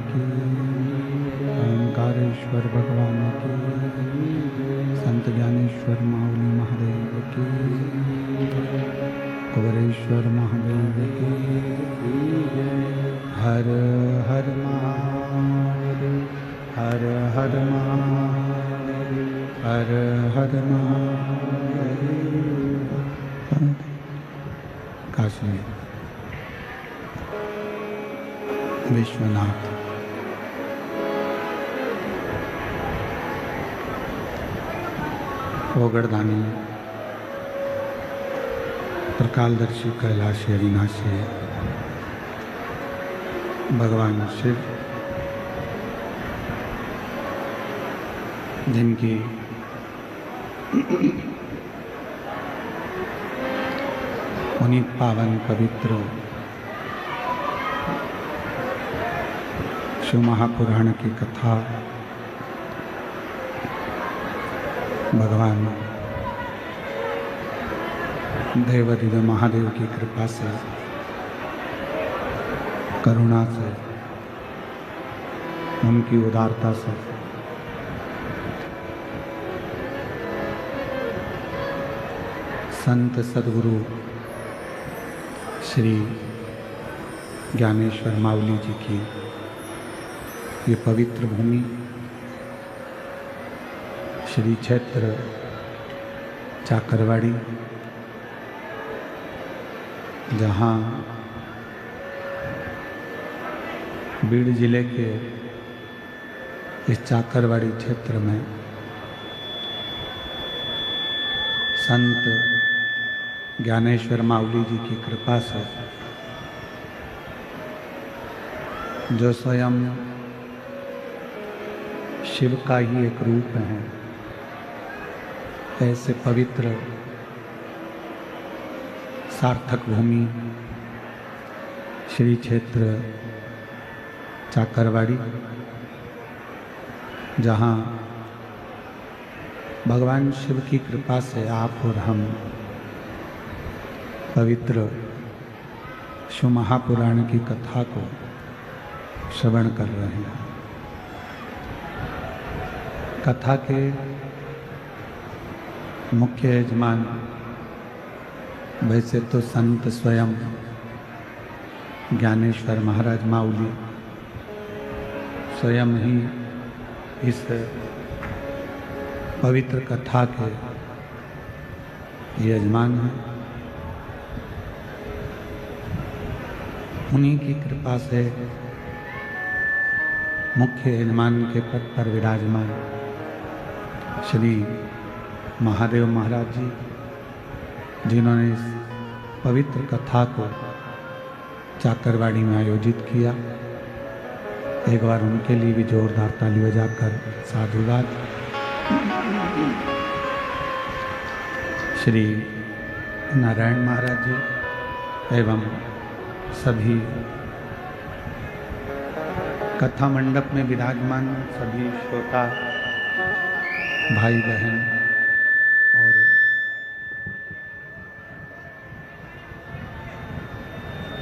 की, ओंकारेश्वर भगवान की, संत ज्ञानेश्वर माऊली महादेव की, कुबरेश्वर महादेव की। हर हर महादेव, हर हर महादेव, हर हर महादेव। काशी विश्वनाथ ओगड़दानी त्रिकालदर्शी कैलाशी अविनाशी भगवान शिव, जिनकी पुनीत पावन पवित्र शिव महापुराण की कथा भगवान देवाधिदेव महादेव की कृपा से, करुणा से, उनकी उदारता से संत सद्गुरु श्री ज्ञानेश्वर माऊली जी की ये पवित्र भूमि श्री क्षेत्र चाकरवाड़ी, जहाँ बीड़ जिले के इस चाकरवाड़ी क्षेत्र में संत ज्ञानेश्वर माऊली जी की कृपा से, जो स्वयं शिव का ही एक रूप है, ऐसे पवित्र सार्थक भूमि श्री क्षेत्र चाकरवाड़ी, जहाँ भगवान शिव की कृपा से आप और हम पवित्र शिव महापुराण की कथा को श्रवण कर रहे हैं। कथा के मुख्य यजमान वैसे तो संत स्वयं ज्ञानेश्वर महाराज माऊली स्वयं ही इस पवित्र कथा के यजमान हैं। उन्हीं की कृपा से मुख्य यजमान के पद पर विराजमान श्री महादेव महाराज जी, जिन्होंने इस पवित्र कथा को चाकरवाड़ी में आयोजित किया, एक बार उनके लिए भी जोरदार ताली बजाकर साधुवाद। श्री नारायण महाराज जी एवं सभी कथा मंडप में विराजमान सभी श्रोता भाई बहन और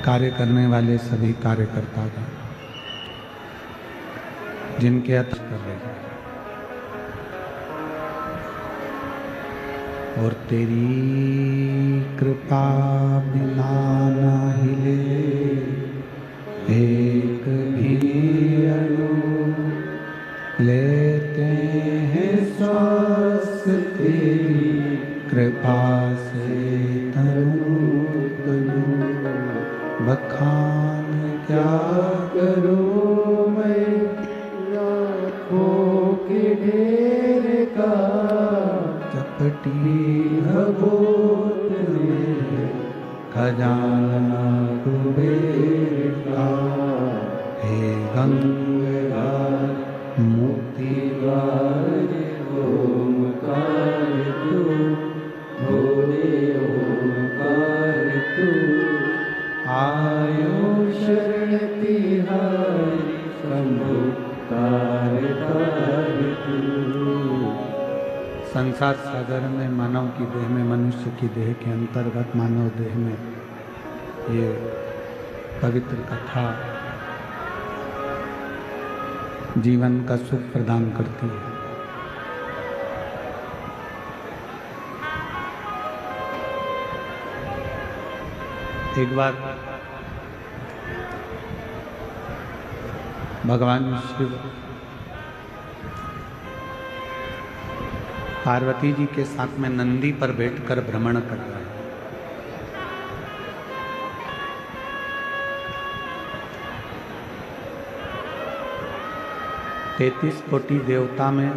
कार्य करने वाले सभी कार्यकर्ता जिनके अत कर रहे हैं। और तेरी कृपा बिना न हिले एक भी अणु, लेते हैं सांस तेरी कृपा से तनु तनु। बखान क्या करूं मैं आँखों के ढेर का, चपटी भगोत में खजाना कुबेर का। हे गंगाधर मोतीवार ओमकार तू, भोले ओमकार तू। आयो शरण तिहारी शंभु तार तार तू। संसार सागर में मानव की देह में, मनुष्य की देह के अंतर्गत मानव देह में ये पवित्र कथा जीवन का सुख प्रदान करती है। एक बार भगवान शिव पार्वती जी के साथ में नंदी पर बैठकर भ्रमण कर रहे हैं। तैतीस कोटि देवता में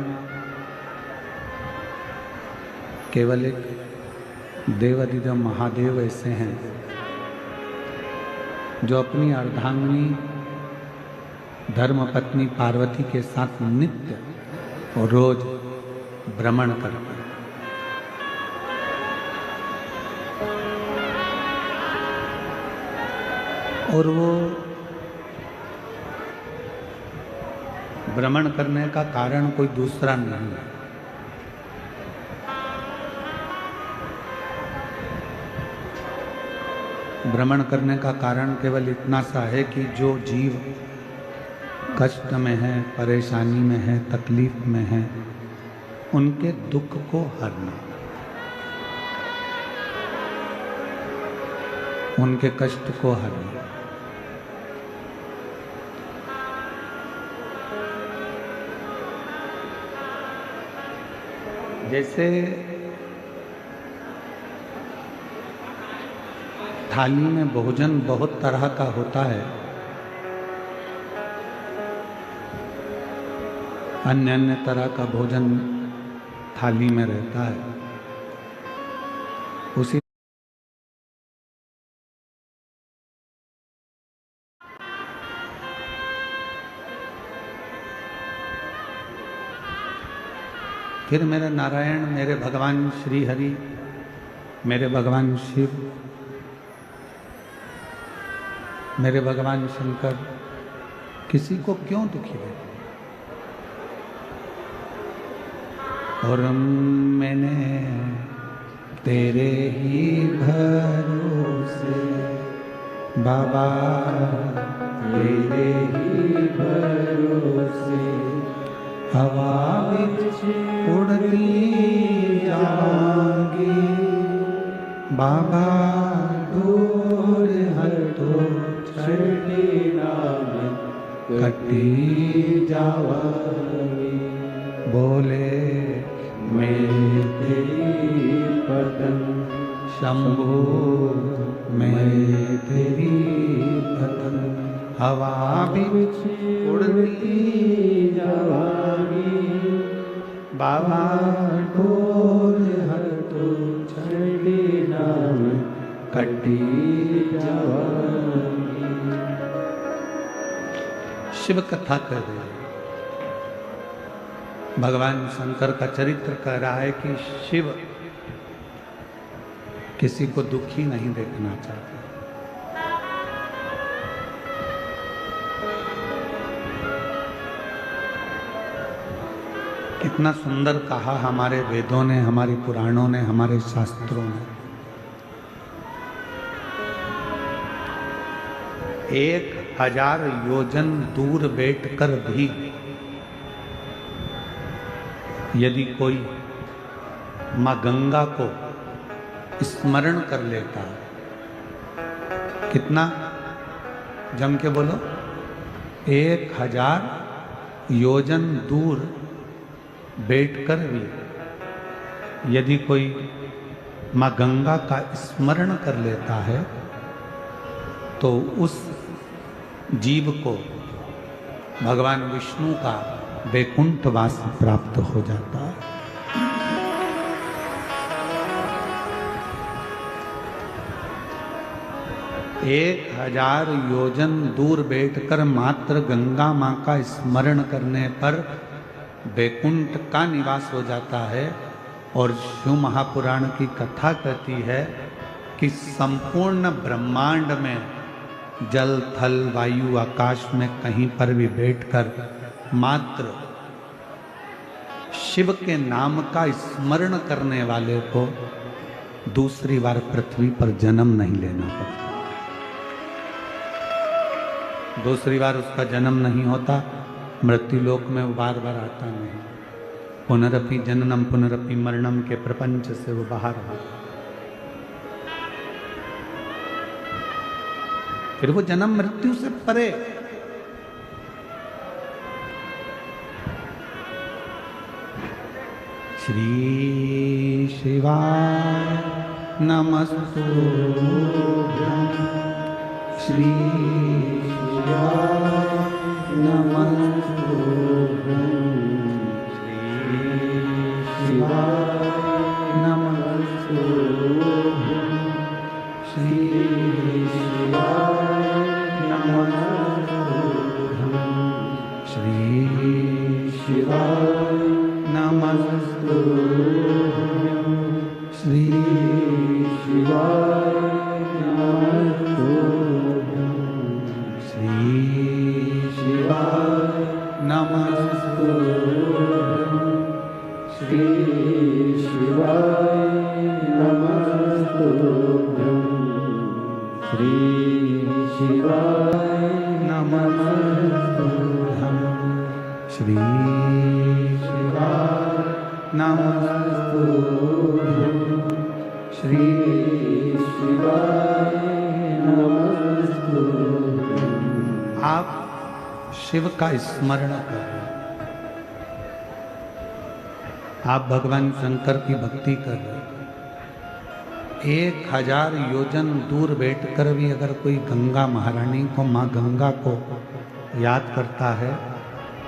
केवल एक देवाधिदेव महादेव ऐसे हैं जो अपनी अर्धांगिनी धर्मपत्नी पार्वती के साथ नित्य और रोज भ्रमण करते हैं। और वो भ्रमण करने का कारण कोई दूसरा नहीं है, भ्रमण करने का कारण केवल इतना सा है कि जो जीव कष्ट में है, परेशानी में है, तकलीफ में है, उनके दुख को हरना, उनके कष्ट को हरना। जैसे थाली में भोजन बहुत तरह का होता है, अन्य अन्य तरह का भोजन थाली में रहता है, उसी फिर मेरे नारायण, मेरे भगवान श्री हरि, मेरे भगवान शिव, मेरे भगवान शंकर किसी को क्यों दुखी रहे? और मैंने तेरे ही भरोसे बाबा, तेरे ही भरोसे हवा बिच उड़ती जाऊंगी बाबा, दूर हटो छड़ी नाम कटी जाऊंगी। बोले मैं तेरी पतंग शंभो, मैं तेरी पतंग हवा बिच उड़ती जाऊंगी बाबा, डोर हटो छड़ी नाम कटी जाऊंगी। शिव कथा कर रहे हैं, भगवान शंकर का चरित्र कह रहा है कि शिव किसी को दुखी नहीं देखना चाहते। कितना सुंदर कहा हमारे वेदों ने, हमारे पुराणों ने, हमारे शास्त्रों ने। 1000 योजन दूर बैठकर भी यदि कोई माँ गंगा को स्मरण कर लेता है, कितना जम के बोलो, 1000 योजन दूर बैठकर भी यदि कोई माँ गंगा का स्मरण कर लेता है तो उस जीव को भगवान विष्णु का वैकुंठवास प्राप्त हो जाता है। एक 1000 योजन दूर बैठकर मात्र गंगा माँ का स्मरण करने पर वैकुंठ का निवास हो जाता है। और शिव महापुराण की कथा कहती है कि संपूर्ण ब्रह्मांड में जल, थल, वायु, आकाश में कहीं पर भी बैठकर मात्र शिव के नाम का स्मरण करने वाले को दूसरी बार पृथ्वी पर जन्म नहीं लेना पड़ता, दूसरी बार उसका जन्म नहीं होता, मृत्युलोक में वो बार बार आता नहीं, पुनरपि जननम पुनरपि मरणम के प्रपंच से वो बाहर आता। फिर वो जन्म मृत्यु से परे। श्री शिवाय नमस्तुभ्यं, श्री शिवाय नमस्तुभ्यं, श्री शिवाय नमस्तुभ्यं, श्री शिवाय नमस्तुभ्यं, श्री शिवाय नमस्तुभ्यं, श्री शिवाय नमस्तुभ्यं, श्री शिवाय नमस्तुभ्यं, श्री शिवाय नमस्तुभ्यं, श्री शिवाय नमस्तुभ्यं, श्री नमस्तुभ्यं, श्री शिवाय नमस्तुभ्यं। आप शिव का स्मरण करें, आप भगवान शंकर की भक्ति कर रहे हैं। 1000 योजन दूर बैठकर भी अगर कोई गंगा महारानी को, माँ गंगा को याद करता है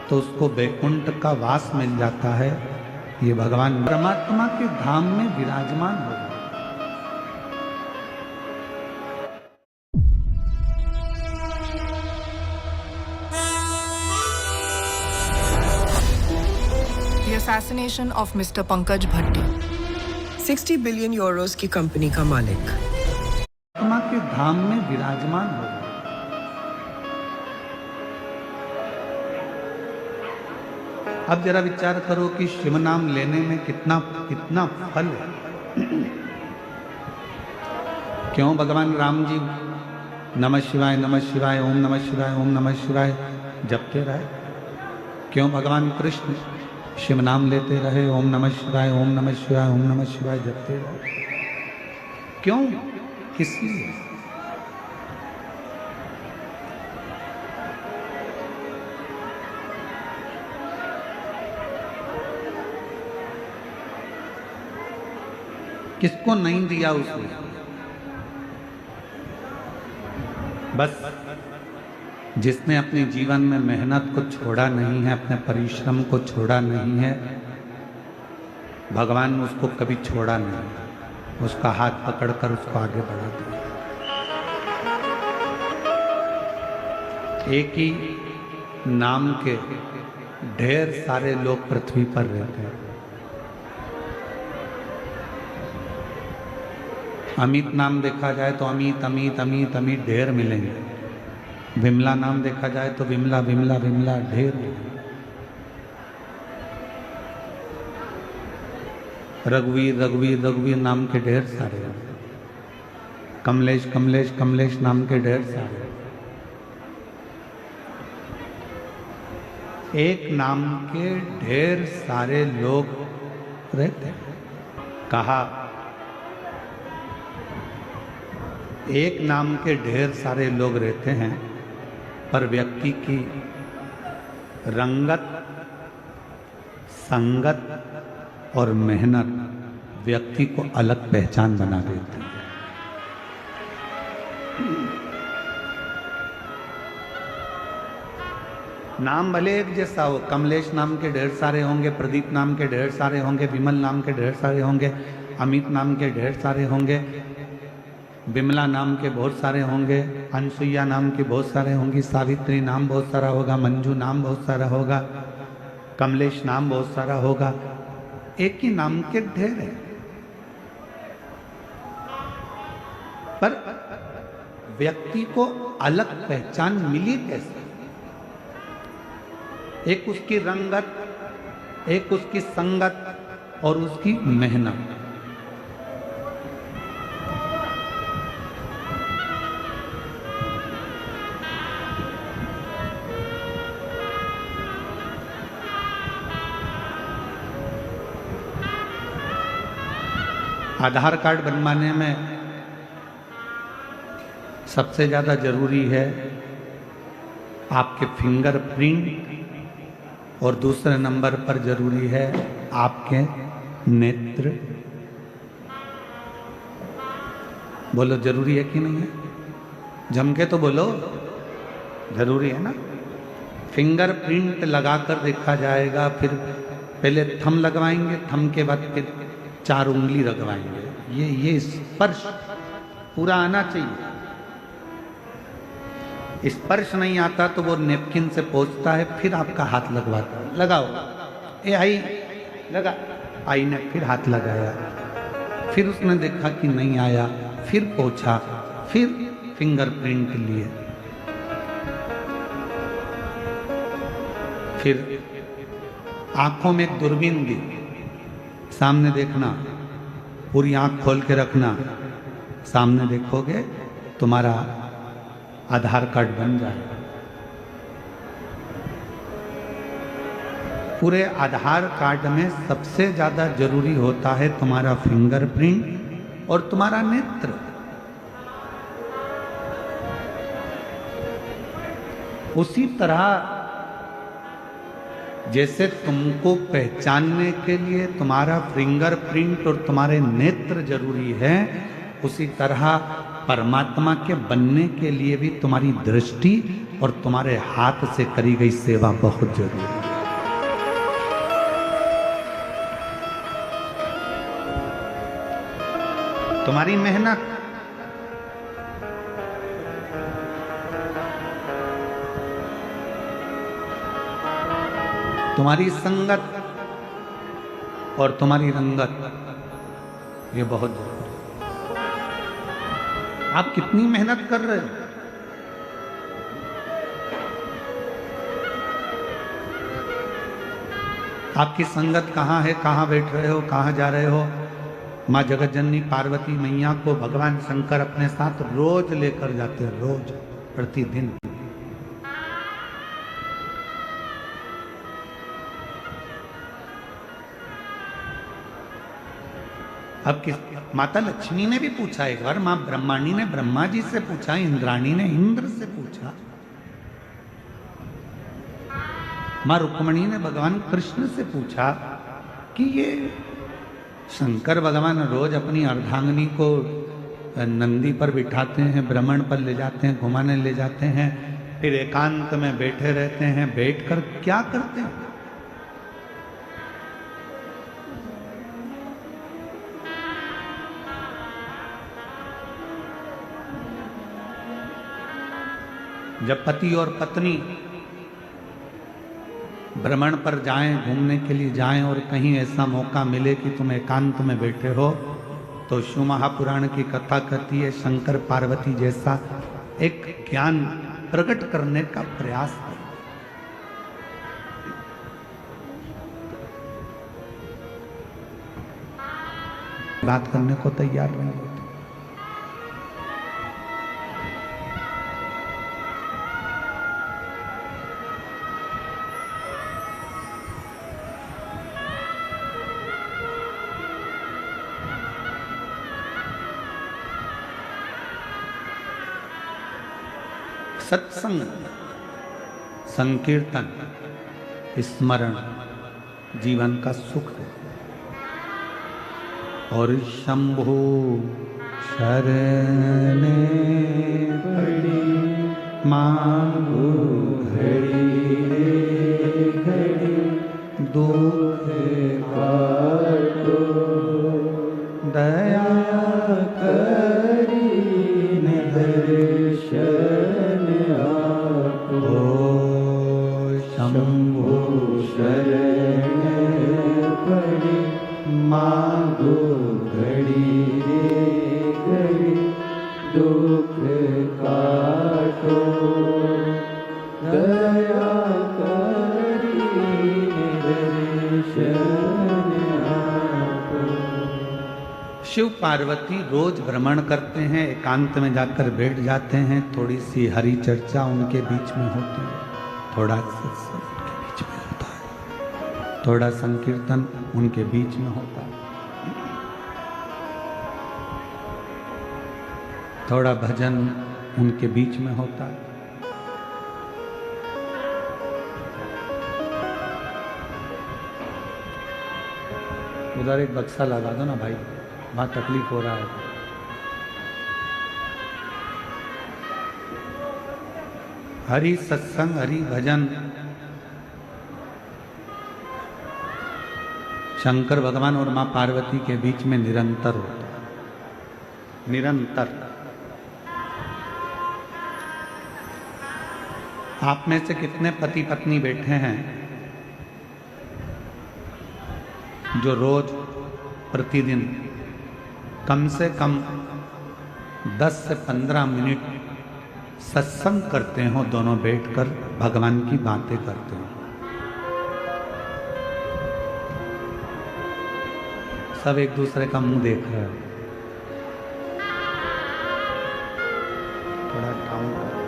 तो उसको वैकुंठ का वास मिल जाता है। ये भगवान परमात्मा के धाम में विराजमान हो। The assassination of Mr. Pankaj Bhatti. 60 billion Euros की कंपनी का मालिक परमात्मा के धाम में विराजमान हो। अब जरा विचार करो कि शिव नाम लेने में कितना कितना फल है। क्यों भगवान राम जी नमः शिवाय ओम नमः शिवाय ओम नमः शिवाय जपते रहे? क्यों भगवान कृष्ण शिव नाम लेते रहे, ओम नमः शिवाय ओम नमः शिवाय ओम नमः शिवाय जपते रहे? क्यों, किस लिए? किसको नहीं दिया उसने? बस जिसने अपने जीवन में मेहनत को छोड़ा नहीं है, अपने परिश्रम को छोड़ा नहीं है, भगवान ने उसको कभी छोड़ा नहीं, उसका हाथ पकड़कर उसको आगे बढ़ा दिया। एक ही नाम के ढेर सारे लोग पृथ्वी पर रहते हैं। अमित नाम देखा जाए तो अमित अमित अमित अमित ढेर मिलेंगे। विमला नाम देखा जाए तो विमला विमला विमला ढेर मिलेंगे। रघुवीर रघुवीर रघुवीर नाम के ढेर सारे हैं। कमलेश कमलेश कमलेश नाम के ढेर सारे हैं। एक नाम के ढेर सारे लोग रहते हैं। कहा एक नाम के ढेर सारे लोग रहते हैं, पर व्यक्ति की रंगत, संगत और मेहनत व्यक्ति को अलग पहचान बना देती है। नाम भले एक जैसा हो, कमलेश नाम के ढेर सारे होंगे, प्रदीप नाम के ढेर सारे होंगे, विमल नाम के ढेर सारे होंगे, अमित नाम के ढेर सारे होंगे, विमला नाम के बहुत सारे होंगे, अनसुईया नाम की बहुत सारे होंगी, सावित्री नाम बहुत सारा होगा, मंजू नाम बहुत सारा होगा, कमलेश नाम बहुत सारा होगा। एक ही नाम के ढेर है, पर व्यक्ति को अलग पहचान मिली कैसे? एक उसकी रंगत, एक उसकी संगत और उसकी मेहनत। आधार कार्ड बनवाने में सबसे ज़्यादा जरूरी है आपके फिंगरप्रिंट और दूसरे नंबर पर जरूरी है आपके नेत्र। बोलो जरूरी है कि नहीं है? जम के तो बोलो, जरूरी है ना। फिंगरप्रिंट लगाकर देखा जाएगा, फिर पहले थंब लगवाएंगे, थंब के बाद फिर 4 उंगली लगवाएंगे। ये स्पर्श पूरा आना चाहिए। स्पर्श नहीं आता तो वो नेपकिन से पोंछता है, फिर आपका हाथ लगवाता है। लगाओ, ए आई लगा, आई ने फिर हाथ लगाया, फिर उसने देखा कि नहीं आया, फिर पोंछा, फिर फिंगरप्रिंट लिए, फिर आंखों में एक दूरबीन दी, सामने देखना, पूरी आंख खोल के रखना, सामने देखोगे तुम्हारा आधार कार्ड बन जाएगा। पूरे आधार कार्ड में सबसे ज्यादा जरूरी होता है तुम्हारा फिंगरप्रिंट और तुम्हारा नेत्र। उसी तरह जैसे तुमको पहचानने के लिए तुम्हारा फिंगरप्रिंट और तुम्हारे नेत्र जरूरी है, उसी तरह परमात्मा के बनने के लिए भी तुम्हारी दृष्टि और तुम्हारे हाथ से करी गई सेवा बहुत जरूरी है। तुम्हारी मेहनत, तुम्हारी संगत और तुम्हारी रंगत, ये बहुत जरूरी है। आप कितनी मेहनत कर रहे हो? आपकी संगत कहाँ है, कहाँ बैठ रहे हो, कहाँ जा रहे हो? माँ जगत जननी पार्वती मैया को भगवान शंकर अपने साथ रोज लेकर जाते हैं, रोज, प्रतिदिन। अब किस माता लक्ष्मी ने भी पूछा एक बार, माँ ब्रह्माणी ने ब्रह्मा जी से पूछा, इंद्राणी ने इंद्र से पूछा, माँ रुक्मणी ने भगवान कृष्ण से पूछा कि ये शंकर भगवान रोज अपनी अर्धांगिनी को नंदी पर बिठाते हैं, भ्रमण पर ले जाते हैं, घुमाने ले जाते हैं, फिर एकांत में बैठे रहते हैं, बैठकर क्या करते हैं? जब पति और पत्नी भ्रमण पर जाएं, घूमने के लिए जाएं और कहीं ऐसा मौका मिले कि तुम एकांत में बैठे हो, तो शिव महापुराण की कथा कहती है शंकर पार्वती जैसा एक ज्ञान प्रकट करने का प्रयास है। बात करने को तैयार नहीं होते। सत्संग, संकीर्तन, स्मरण जीवन का सुख है। और शंभु शरण पड़ी मांगो घड़ी घड़ी, दुख काटो दया करी दर्शन आपो। शंभु शरण पड़ी मांगो घड़ी घड़ी, दुख काटो दया करी दर्शन आपो। शिव पार्वती रोज भ्रमण करते हैं, एकांत में जाकर बैठ जाते हैं, थोड़ी सी हरि चर्चा उनके बीच में होती है, थोड़ा सत्संग उनके बीच में होता है, थोड़ा संकीर्तन उनके बीच में होता है। थोड़ा भजन उनके बीच में होता है। उधर एक बक्सा लगा दो ना भाई, वहां तकलीफ हो रहा है। हरि सत्संग, हरि भजन शंकर भगवान और मां पार्वती के बीच में निरंतर होता है, निरंतर। आप में से कितने पति पत्नी बैठे हैं जो रोज प्रतिदिन कम से कम 10 से 15 मिनट सत्संग करते हो, दोनों बैठकर भगवान की बातें करते हो? सब एक दूसरे का मुंह देख रहे हैं। थोड़ा डाउन करो।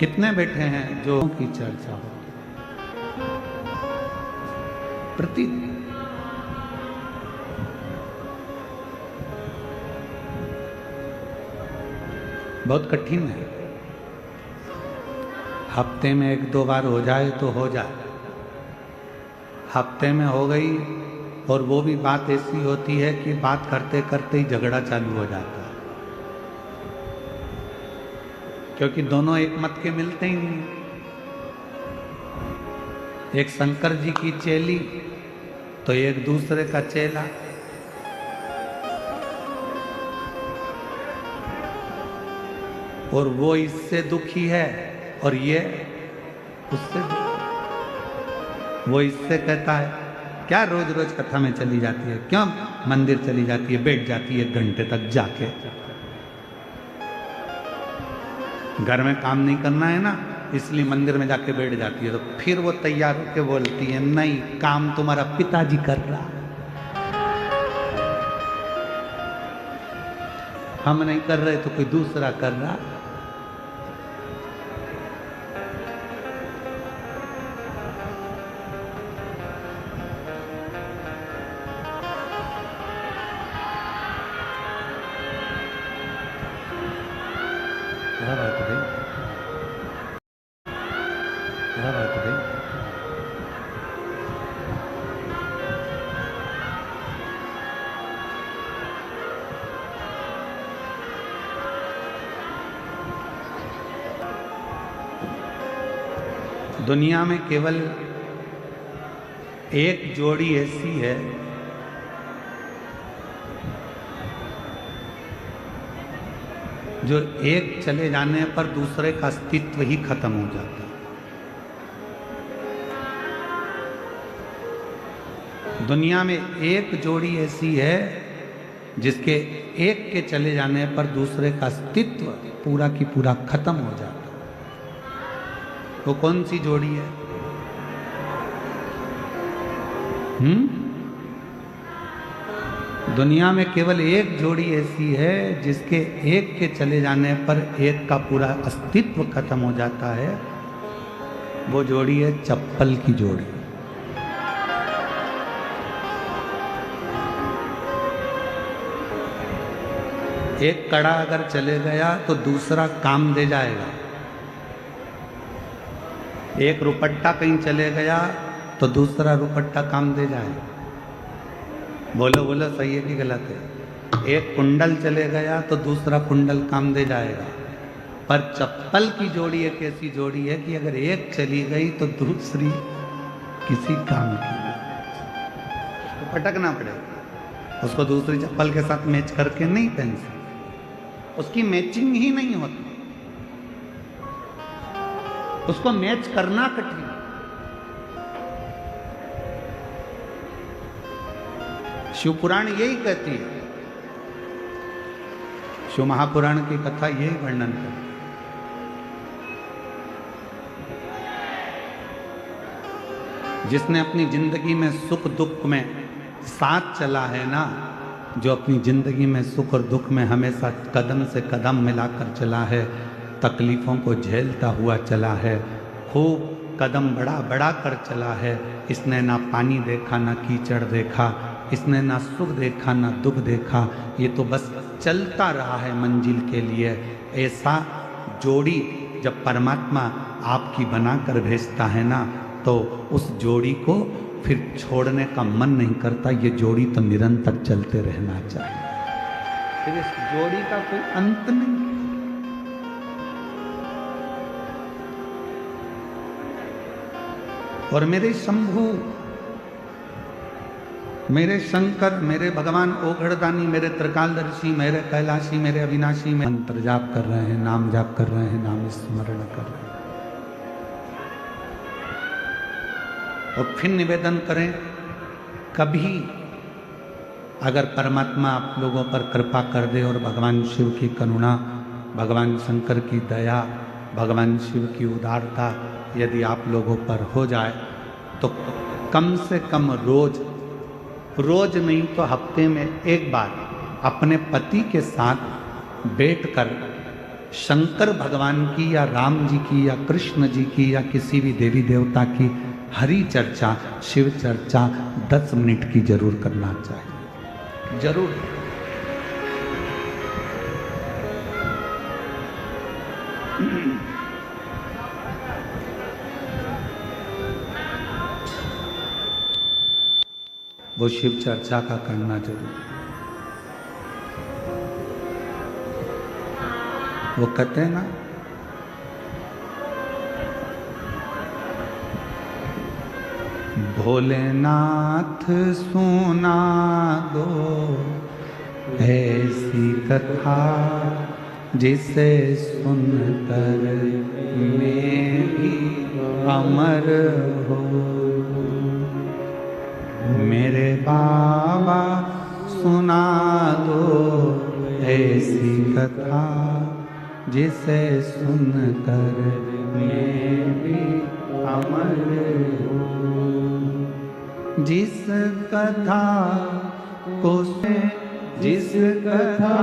कितने बैठे हैं जो की चर्चा हो प्रतिदिन? बहुत कठिन है। हफ्ते में 1-2 बार हो जाए तो हो जाए, हफ्ते में हो गई और वो भी बात ऐसी होती है कि बात करते करते ही झगड़ा चालू हो जाता है, क्योंकि दोनों एक मत के मिलते ही नहीं। एक शंकर जी की चेली तो एक दूसरे का चेला। और वो इससे दुखी है और ये उससे दुखी। वो इससे कहता है क्या रोज रोज कथा में चली जाती है, क्यों मंदिर चली जाती है, बैठ जाती है 1 घंटे तक जाके, घर में काम नहीं करना है ना, इसलिए मंदिर में जाके बैठ जाती है। तो फिर वो तैयार होके बोलती है नहीं, काम तुम्हारा पिताजी कर रहा, हम नहीं कर रहे तो कोई दूसरा कर रहा। क्या बात है भाई, क्या बात है भाई। दुनिया में केवल एक जोड़ी ऐसी है जो एक चले जाने पर दूसरे का अस्तित्व ही खत्म हो जाता है। दुनिया में एक जोड़ी ऐसी है जिसके एक के चले जाने पर दूसरे का अस्तित्व पूरा की पूरा खत्म हो जाता है। वो कौन सी जोड़ी है? दुनिया में केवल एक जोड़ी ऐसी है जिसके एक के चले जाने पर एक का पूरा अस्तित्व खत्म हो जाता है। वो जोड़ी है चप्पल की जोड़ी। एक कड़ा अगर चले गया तो दूसरा काम दे जाएगा। एक रुपट्टा कहीं चले गया तो दूसरा रुपट्टा काम दे जाएगा। बोलो बोलो, सही है कि गलत है? एक कुंडल चले गया तो दूसरा कुंडल काम दे जाएगा। पर चप्पल की जोड़ी एक ऐसी जोड़ी है कि अगर एक चली गई तो दूसरी किसी काम की तो पटकना पड़ेगा। उसको दूसरी चप्पल के साथ मैच करके नहीं पहन सकते, उसकी मैचिंग ही नहीं होती, उसको मैच करना कठिन। शिव पुराण यही कहती है, शिव महापुराण की कथा यही वर्णन करती है। जिसने अपनी जिंदगी में सुख दुख में साथ चला है ना, जो अपनी जिंदगी में सुख और दुख में हमेशा कदम से कदम मिलाकर चला है, तकलीफों को झेलता हुआ चला है, खूब कदम बड़ा बड़ा कर चला है। इसने ना पानी देखा ना कीचड़ देखा, इसने ना सुख देखा ना दुख देखा, ये तो बस चलता रहा है मंजिल के लिए। ऐसा जोड़ी जब परमात्मा आपकी बनाकर भेजता है ना, तो उस जोड़ी को फिर छोड़ने का मन नहीं करता। ये जोड़ी तो निरंतर चलते रहना चाहिए, फिर इस जोड़ी का कोई अंत नहीं। और मेरे शंभू, मेरे शंकर, मेरे भगवान ओघड़दानी, मेरे त्रिकालदर्शी, मेरे कैलाशी, मेरे अविनाशी में मंत्र जाप कर रहे हैं, नाम जाप कर रहे हैं, नाम स्मरण कर रहे हैं। और फिर निवेदन करें, कभी अगर परमात्मा आप लोगों पर कृपा कर दे और भगवान शिव की करुणा, भगवान शंकर की दया, भगवान शिव की उदारता यदि आप लोगों पर हो जाए, तो कम से कम रोज नहीं तो हफ्ते में एक बार अपने पति के साथ बैठकर शंकर भगवान की या राम जी की या कृष्ण जी की या किसी भी देवी देवता की हरि चर्चा, शिव चर्चा 10 मिनट की जरूर करना चाहिए, जरूर। वो शिव चर्चा का करना जरूर। वो कहते हैं ना, भोलेनाथ सुना दो ऐसी कथा जिसे सुनकर मैं भी अमर हो। मेरे बाबा सुना दो ऐसी कथा जिसे सुनकर मैं भी अमर हो। जिस कथा को जिस कथा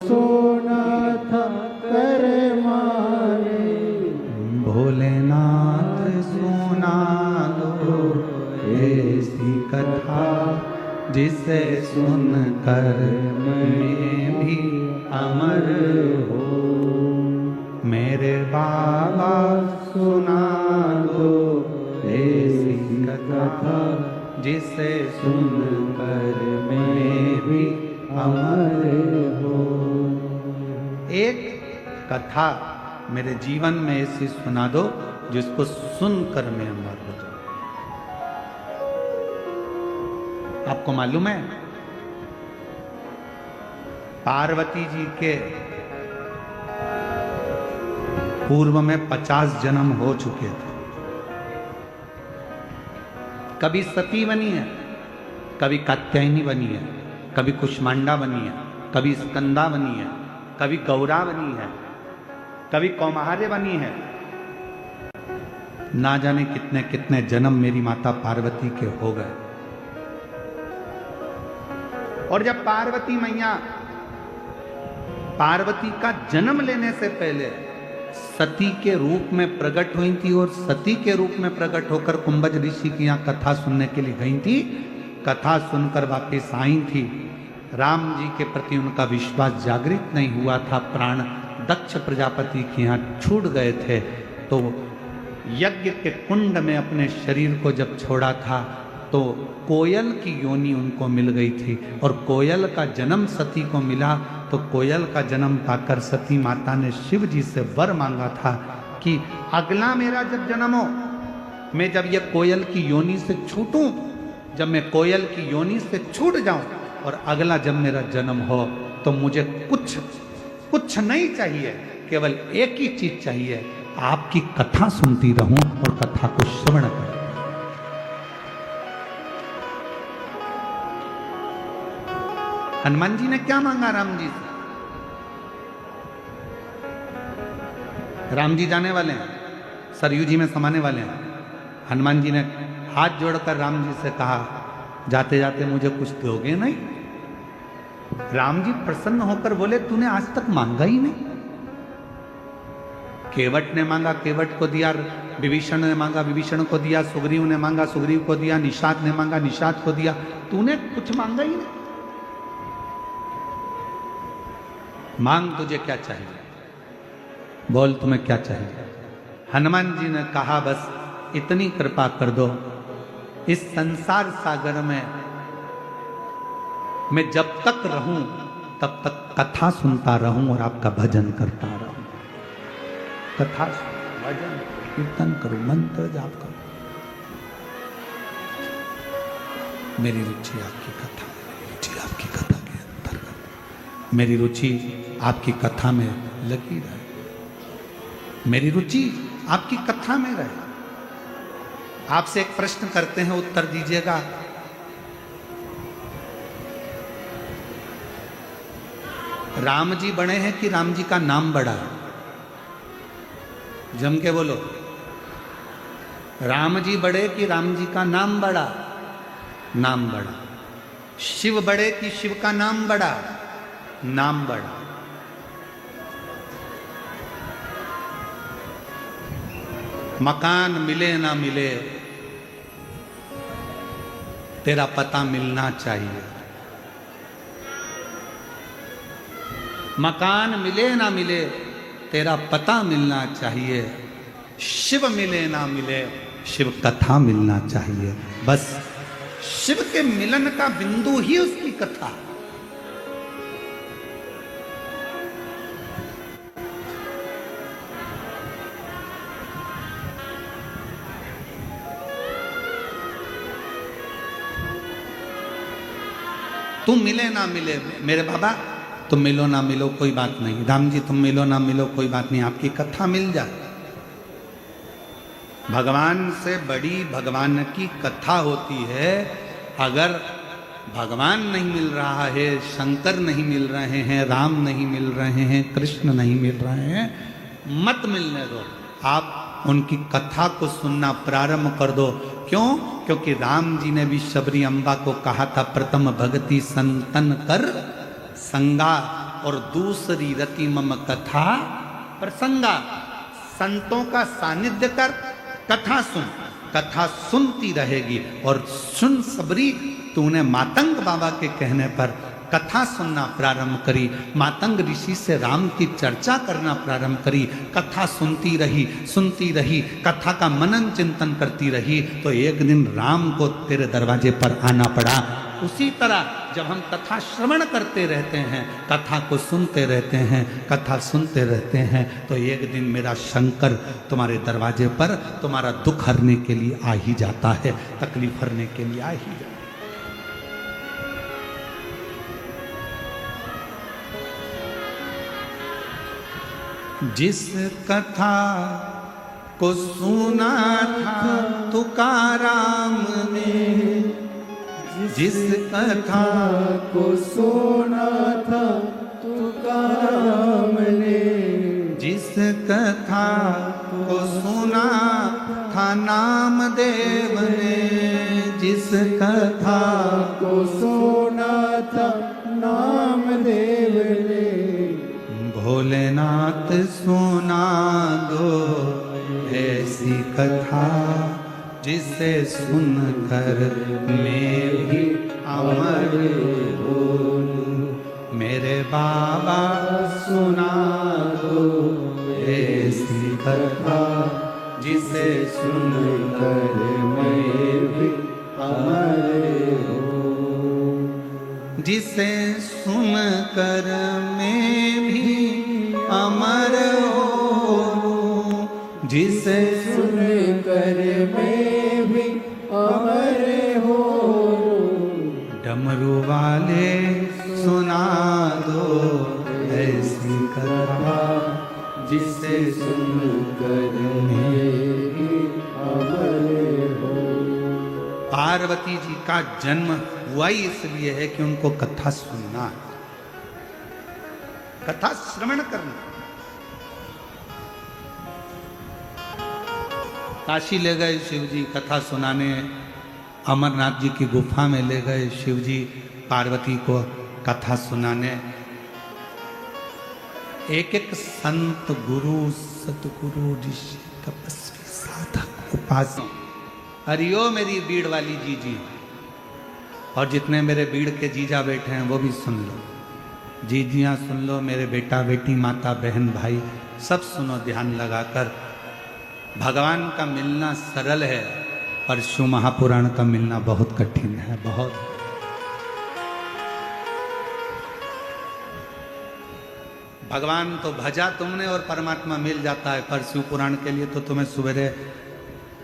सोना था कर मारे, भोलेनाथ सुना दो ऐसी कथा जिसे सुनकर मैं भी अमर हो। मेरे बाबा सुना दो ऐसी कथा जिसे सुनकर मैं भी अमर हो। एक कथा मेरे जीवन में ऐसी सुना दो जिसको सुनकर मैं अमर हो जाऊं। आपको मालूम है, पार्वती जी के पूर्व में 50 जन्म हो चुके थे। कभी सती बनी है, कभी कात्यायनी बनी है, कभी कुष्मांडा बनी है, कभी स्कंदा बनी है, कभी गौरा बनी है, कभी कौमार्य बनी है। ना जाने कितने कितने जन्म मेरी माता पार्वती के हो गए। और जब पार्वती मैया पार्वती का जन्म लेने से पहले सती के रूप में प्रकट हुई थी और सती के रूप में प्रकट होकर कुंभज ऋषि की यहाँ कथा सुनने के लिए गई थी। कथा सुनकर वापिस आई थी। राम जी के प्रति उनका विश्वास जागृत नहीं हुआ था। प्राण दक्ष प्रजापति के यहाँ छूट गए थे, तो यज्ञ के कुंड में अपने शरीर को जब छोड़ा था तो कोयल की योनि उनको मिल गई थी। और कोयल का जन्म सती को मिला, तो कोयल का जन्म पाकर सती माता ने शिव जी से वर मांगा था कि अगला मेरा जब जन्म हो, मैं जब ये कोयल की योनि से छूटूं, जब मैं कोयल की योनि से छूट जाऊं और अगला जब मेरा जन्म हो, तो मुझे कुछ नहीं चाहिए, केवल एक ही चीज चाहिए, आपकी कथा सुनती रहूं और कथा को श्रवण करूं। हनुमान जी ने क्या मांगा राम जी से? राम जी जाने वाले हैं, सरयू जी में समाने वाले हैं। हनुमान जी ने हाथ जोड़कर राम जी से कहा, जाते जाते मुझे कुछ दोगे नहीं? राम जी प्रसन्न होकर बोले, तूने आज तक मांगा ही नहीं, केवट ने मांगा, केवट को दिया, विभीषण ने मांगा, विभीषण को दिया, सुग्रीव ने मांगा, सुग्रीव को दिया, निषाद ने मांगा, निषाद को दिया। तूने कुछ मांगा ही नहीं। मांग तुझे क्या चाहिए, बोल तुम्हें क्या चाहिए। हनुमान जी ने कहा बस इतनी कृपा कर दो, इस संसार सागर में मैं जब तक रहूं तब तक कथा सुनता रहूं और आपका भजन करता रहूं। कथा भजन कीर्तन करूं, मंत्र जाप करूं। मेरी रुचि आपकी कथा, मेरी रुचि आपकी कथा के अंतर्गत, मेरी रुचि आपकी कथा में लगी रहे, मेरी रुचि आपकी कथा में रहे। आपसे एक प्रश्न करते हैं, उत्तर दीजिएगा। राम जी बड़े हैं कि राम जी का नाम बड़ा है? जम के बोलो। राम जी बड़े कि राम जी का नाम बड़ा? नाम बड़ा। शिव बड़े कि शिव का नाम बड़ा? नाम बड़ा। मकान मिले ना मिले, तेरा पता मिलना चाहिए। मकान मिले ना मिले, तेरा पता मिलना चाहिए। शिव मिले ना मिले, शिव कथा मिलना चाहिए। बस शिव के मिलन का बिंदु ही उसकी कथा। तुम मिले ना मिले मेरे बाबा, तुम मिलो ना मिलो कोई बात नहीं। राम जी तुम मिलो ना मिलो कोई बात नहीं, आपकी कथा मिल जाए। भगवान से बड़ी भगवान की कथा होती है। अगर भगवान नहीं मिल रहा है, शंकर नहीं मिल रहे हैं, राम नहीं मिल रहे हैं, कृष्ण नहीं मिल रहे हैं, मत मिलने दो। आप उनकी कथा को सुनना प्रारंभ कर दो। क्यों? क्योंकि राम जी ने भी शबरी अम्बा को कहा था, प्रथम भक्ति संतन कर संगा, और दूसरी रति मम कथा प्रसंगा। संतों का सानिध्य कर, कथा सुन, कथा सुनती रहेगी। और सुन सबरी, तूने मातंग बाबा के कहने पर कथा सुनना प्रारंभ करी, मातंग ऋषि से राम की चर्चा करना प्रारंभ करी, कथा सुनती रही, कथा का मनन चिंतन करती रही, तो एक दिन राम को तेरे दरवाजे पर आना पड़ा। उसी तरह जब हम कथा श्रवण करते रहते हैं, कथा को सुनते रहते हैं, कथा सुनते रहते हैं, तो एक दिन मेरा शंकर तुम्हारे दरवाजे पर तुम्हारा दुख हरने के लिए आ ही जाता है, तकलीफ हरने के लिए आ ही जाता है। जिस कथा को सुना था तुकाराम ने, जिस कथा को सुना था तुकाराम ने, जिस कथा को सुना था नामदेव ने, जिस कथा को सुना था नामदेव ने, भोलेनाथ सुना दो ऐसी कथा, जिसे सुनकर मैं भी अमर बोलूं। मेरे बाबा सुना दो ऐसी कथा, जिसे सुनकर मैं भी अमर हूँ। जिसे सुनकर मैं भी अमर हूँ, जिसे सुनकर मैं भी अमर हो। डमरू वाले सुना दो ऐसी कथा, जिसे सुनकर मैं भी अमर हो। पार्वती जी का जन्म हुआ ही इसलिए है कि उनको कथा सुनना है, कथा श्रवण करना। काशी ले गए शिव जी कथा सुनाने, अमरनाथ जी की गुफा में ले गए शिव जी पार्वती को कथा सुनाने। एक एक संत गुरु सतगुरु ऋषि तपस्वी साधक उपासक, हरियो मेरी बीड़ वाली जीजी, और जितने मेरे बीड़ के जीजा बैठे हैं वो भी सुन लो, जीजियाँ सुन लो, मेरे बेटा बेटी माता बहन भाई सब सुनो ध्यान लगाकर। भगवान का मिलना सरल है पर शिव महापुराण का मिलना बहुत कठिन है, बहुत। भगवान तो भजा तुमने और परमात्मा मिल जाता है, पर शिव पुराण के लिए तो तुम्हें सवेरे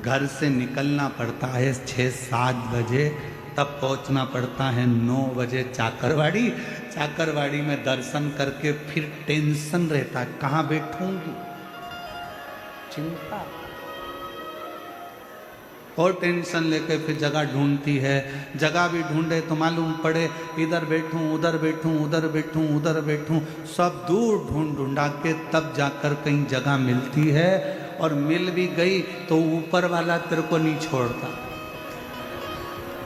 घर से निकलना पड़ता है 6-7 बजे, तब पहुंचना पड़ता है 9 बजे चाकरवाड़ी। चाकरवाड़ी में दर्शन करके फिर टेंशन रहता है कहाँ बैठूंगी, चिंता और टेंशन लेके फिर जगह ढूंढती है। जगह भी ढूंढे तो मालूम पड़े इधर बैठूं उधर बैठूं उधर बैठूं उधर बैठूं, सब दूर ढूंढा के तब जाकर कहीं जगह मिलती है, और मिल भी गई तो ऊपर वाला तेरे को नहीं छोड़ता,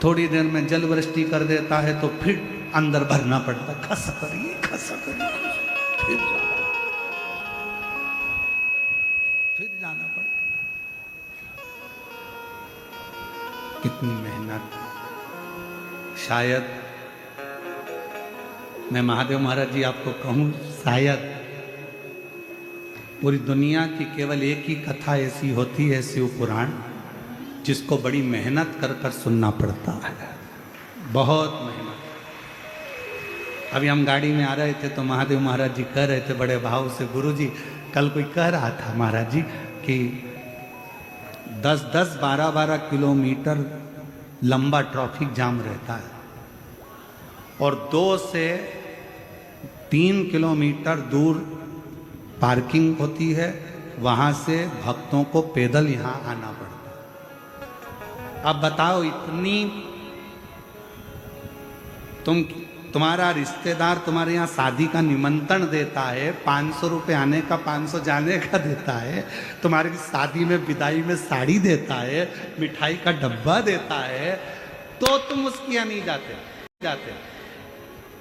थोड़ी देर में जल वृष्टि कर देता है तो फिर अंदर भरना पड़ता, खस करिए फिर जाना पड़ता। कितनी मेहनत। शायद मैं महादेव महाराज जी आपको कहूं, शायद पूरी दुनिया की केवल एक ही कथा ऐसी होती है शिव पुराण, जिसको बड़ी मेहनत कर कर सुनना पड़ता है, बहुत मेहनत। अभी हम गाड़ी में आ रहे थे तो महादेव महाराज जी कह रहे थे बड़े भाव से, गुरु जी कल कोई कह रहा था महाराज जी कि 10-10, 12-12 किलोमीटर लंबा ट्रैफिक जाम रहता है, और 2 से 3 किलोमीटर दूर पार्किंग होती है, वहाँ से भक्तों को पैदल यहाँ आना पड़ता है। अब बताओ, इतनी तुम्हारा रिश्तेदार तुम्हारे यहाँ शादी का निमंत्रण देता है, 500 रुपये आने का 500 जाने का देता है, तुम्हारी शादी में विदाई में साड़ी देता है, मिठाई का डब्बा देता है, तो तुम उसके यहाँ नहीं जाते।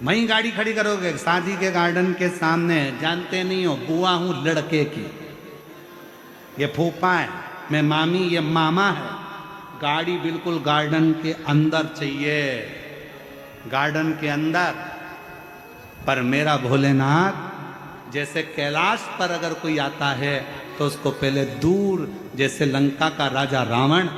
वहीं गाड़ी खड़ी करोगे शादी के गार्डन के सामने, जानते नहीं हो बुआ हूँ लड़के की, ये फूफा है, मैं मामी, ये मामा है। गाड़ी बिल्कुल गार्डन के अंदर चाहिए, गार्डन के अंदर। पर मेरा भोलेनाथ जैसे कैलाश पर अगर कोई आता है तो उसको पहले दूर, जैसे लंका का राजा रावण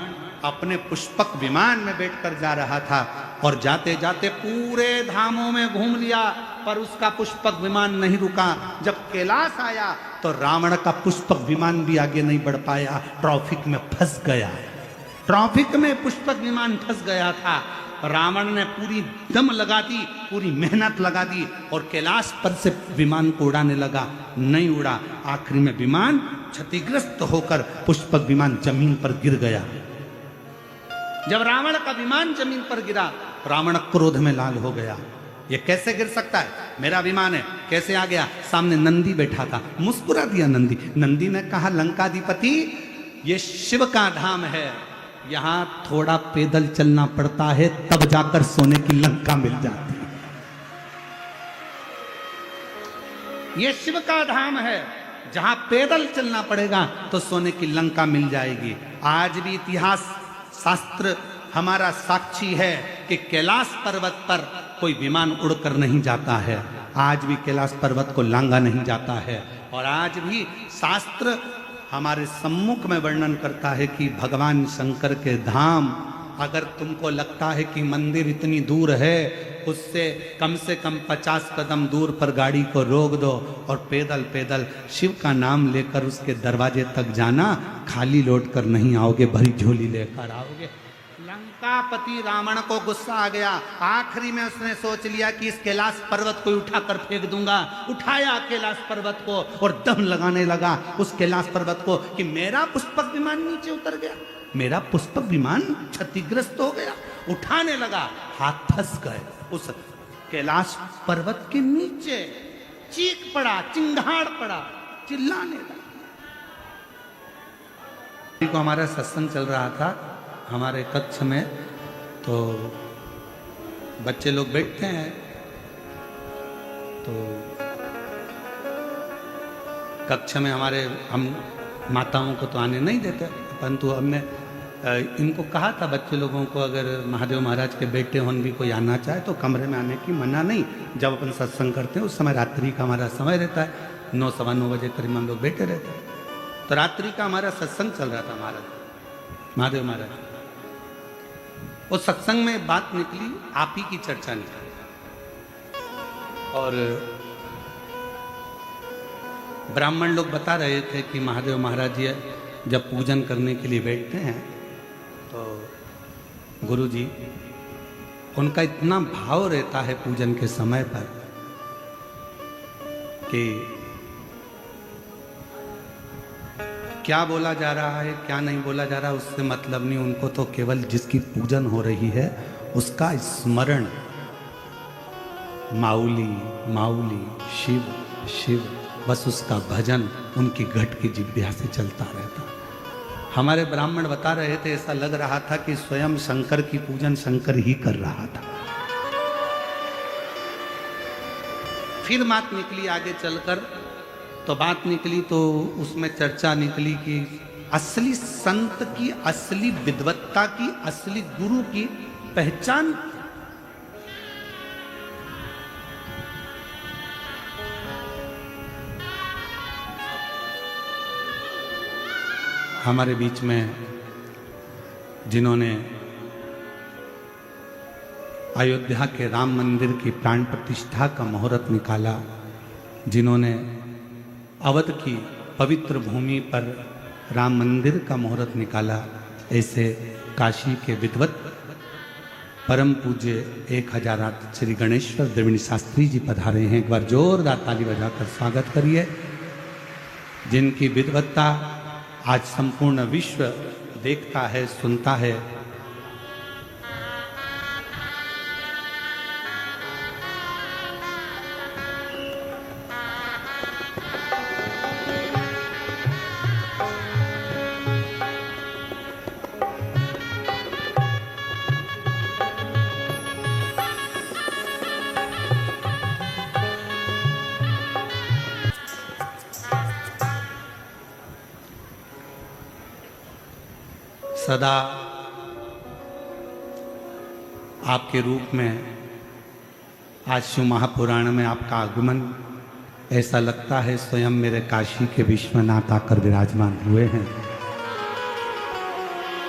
अपने पुष्पक विमान में बैठकर जा रहा था, और जाते जाते पूरे धामों में घूम लिया, पर उसका पुष्पक विमान नहीं रुका। जब कैलाश आया तो रावण का पुष्पक विमान भी आगे नहीं बढ़ पाया, ट्रैफिक में फंस गया। ट्रैफिक में पुष्पक विमान फंस गया था। रावण ने पूरी दम लगा दी, पूरी मेहनत लगा दी, और कैलाश पर से विमान को उड़ाने लगा, नहीं उड़ा। आखिरी में विमान क्षतिग्रस्त होकर पुष्पक विमान जमीन पर गिर गया। जब रावण का विमान जमीन पर गिरा, रावण क्रोध में लाल हो गया, ये कैसे गिर सकता है, मेरा विमान है, कैसे आ गया। सामने नंदी बैठा था, मुस्कुरा दिया नंदी। नंदी ने कहा, लंकाधिपति ये शिव का धाम है, यहाँ थोड़ा पैदल चलना पड़ता है, तब जाकर सोने की लंका मिल जाती है। ये शिव का धाम है, जहां पैदल चलना पड़ेगा तो सोने की लंका मिल जाएगी। आज भी इतिहास शास्त्र हमारा साक्षी है कि कैलाश पर्वत पर कोई विमान उड़कर नहीं जाता है, आज भी कैलाश पर्वत को लांगा नहीं जाता है। और आज भी शास्त्र हमारे सम्मुख में वर्णन करता है कि भगवान शंकर के धाम, अगर तुमको लगता है कि मंदिर इतनी दूर है, उससे कम 50 कदम दूर पर गाड़ी को रोक दो और पैदल पैदल शिव का नाम लेकर उसके दरवाजे तक जाना। खाली लौट कर नहीं आओगे, भरी झोली लेकर आओगे। लंकापति रावण को गुस्सा आ गया, आखिरी में उसने सोच लिया कि इस कैलाश पर्वत को उठाकर फेंक दूंगा। उठाया कैलाश पर्वत को और दम लगाने लगा उस कैलाश पर्वत को कि मेरा पुष्पक विमान नीचे उतर गया, मेरा पुष्पक विमान क्षतिग्रस्त हो गया। उठाने लगा, हाथ फंस गए उस कैलाश पर्वत के नीचे। चीख पड़ा, चिंगाड़ पड़ा, चिल्लाने लगा। को हमारा सत्संग चल रहा था हमारे कक्ष में, तो बच्चे लोग बैठते हैं, तो कक्ष में हमारे हम माताओं को तो आने नहीं देते, परंतु हमने इनको कहा था बच्चे लोगों को, अगर महादेव महाराज के बेटे होन भी कोई आना चाहे तो कमरे में आने की मना नहीं। जब अपन सत्संग करते हैं उस समय रात्रि का हमारा समय रहता है, 9 सवा 9 बजे करीब हम लोग बैठे रहते हैं। तो रात्रि का हमारा सत्संग चल रहा था महादेव महाराज। उस सत्संग में बात निकली, आप ही की चर्चा निकली, और ब्राह्मण लोग बता रहे थे कि महादेव महाराज जी जब पूजन करने के लिए बैठते हैं तो गुरु जी उनका इतना भाव रहता है पूजन के समय पर कि क्या बोला जा रहा है क्या नहीं बोला जा रहा उससे मतलब नहीं, उनको तो केवल जिसकी पूजन हो रही है उसका स्मरण, माउली माउली शिव शिव, बस उसका भजन उनकी घट की जिह्वा से चलता रहता। हमारे ब्राह्मण बता रहे थे ऐसा लग रहा था कि स्वयं शंकर की पूजन शंकर ही कर रहा था। फिर बात निकली आगे चलकर, तो बात निकली तो उसमें चर्चा निकली कि असली संत की, असली विद्वत्ता की, असली गुरु की पहचान हमारे बीच में जिन्होंने अयोध्या के राम मंदिर की प्राण प्रतिष्ठा का मुहूर्त निकाला, जिन्होंने अवध की पवित्र भूमि पर राम मंदिर का मुहूर्त निकाला, ऐसे काशी के विद्वत परम पूज्य 1000 श्री गणेश्वर द्रविड़ शास्त्री जी पधारे हैं। एक बार जोरदार ताली बजाकर स्वागत करिए, जिनकी विद्वत्ता आज संपूर्ण विश्व देखता है, सुनता है। सदा आपके रूप में आज शिव महापुराण में आपका आगमन ऐसा लगता है स्वयं मेरे काशी के विश्वनाथ आकर विराजमान हुए हैं।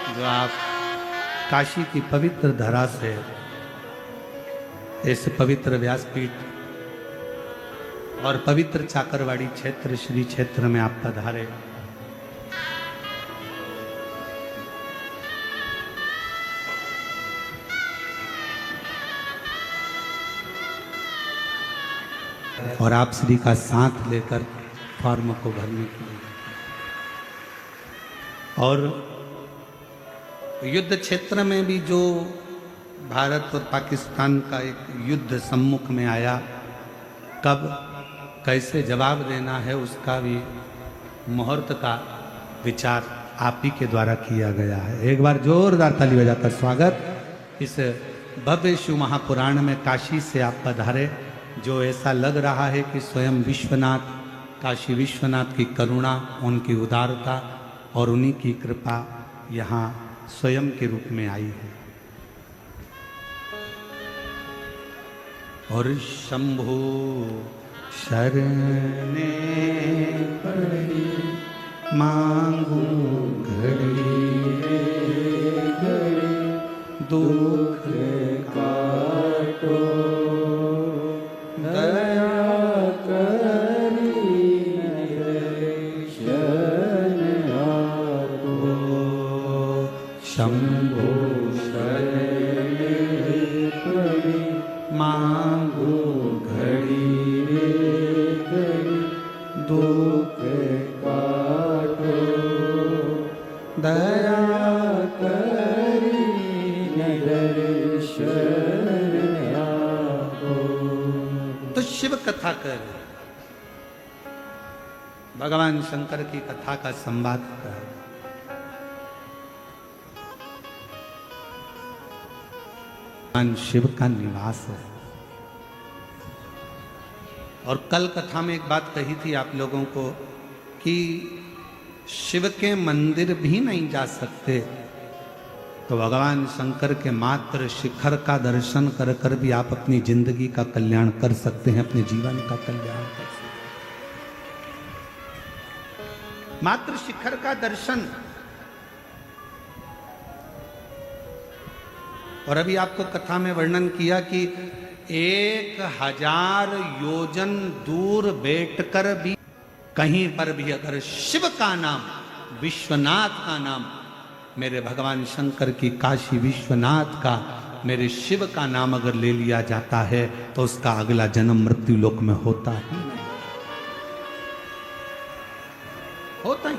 जो आप काशी की पवित्र धरा से ऐसे पवित्र व्यासपीठ और पवित्र चाकरवाड़ी क्षेत्र श्री क्षेत्र में आप पधारे, और आप श्री का साथ लेकर फॉर्म को भरने के लिए, और युद्ध क्षेत्र में भी जो भारत और पाकिस्तान का एक युद्ध सम्मुख में आया, कब कैसे जवाब देना है उसका भी मुहूर्त का विचार आप ही के द्वारा किया गया है। एक बार जोरदार ताली बजाकर स्वागत। इस भव्य शिव महापुराण में काशी से आप पधारे, जो ऐसा लग रहा है कि स्वयं विश्वनाथ, काशी विश्वनाथ की करुणा, उनकी उदारता और उन्हीं की कृपा यहाँ स्वयं के रूप में आई है। और शंभो शरणे पड़ी मांगू घड़ी घड़ी दुख काटो शंभो शरणे पड़ी मांगो घड़ी घड़ी दुख काटो दया करी दर्शन आपो। तो शिव कथा कर, भगवान शंकर की कथा का संवाद कर, भगवान शिव का निवास है। और कल कथा में एक बात कही थी आप लोगों को कि शिव के मंदिर भी नहीं जा सकते, तो भगवान शंकर के मात्र शिखर का दर्शन कर कर भी आप अपनी जिंदगी का कल्याण कर सकते हैं, अपने जीवन का कल्याण कर सकते हैं। मात्र शिखर का दर्शन। और अभी आपको कथा में वर्णन किया कि 1000 योजन दूर बैठकर भी कहीं पर भी अगर शिव का नाम, विश्वनाथ का नाम, मेरे भगवान शंकर की काशी विश्वनाथ का, मेरे शिव का नाम अगर ले लिया जाता है तो उसका अगला जन्म मृत्यु लोक में होता ही नहीं, होता ही।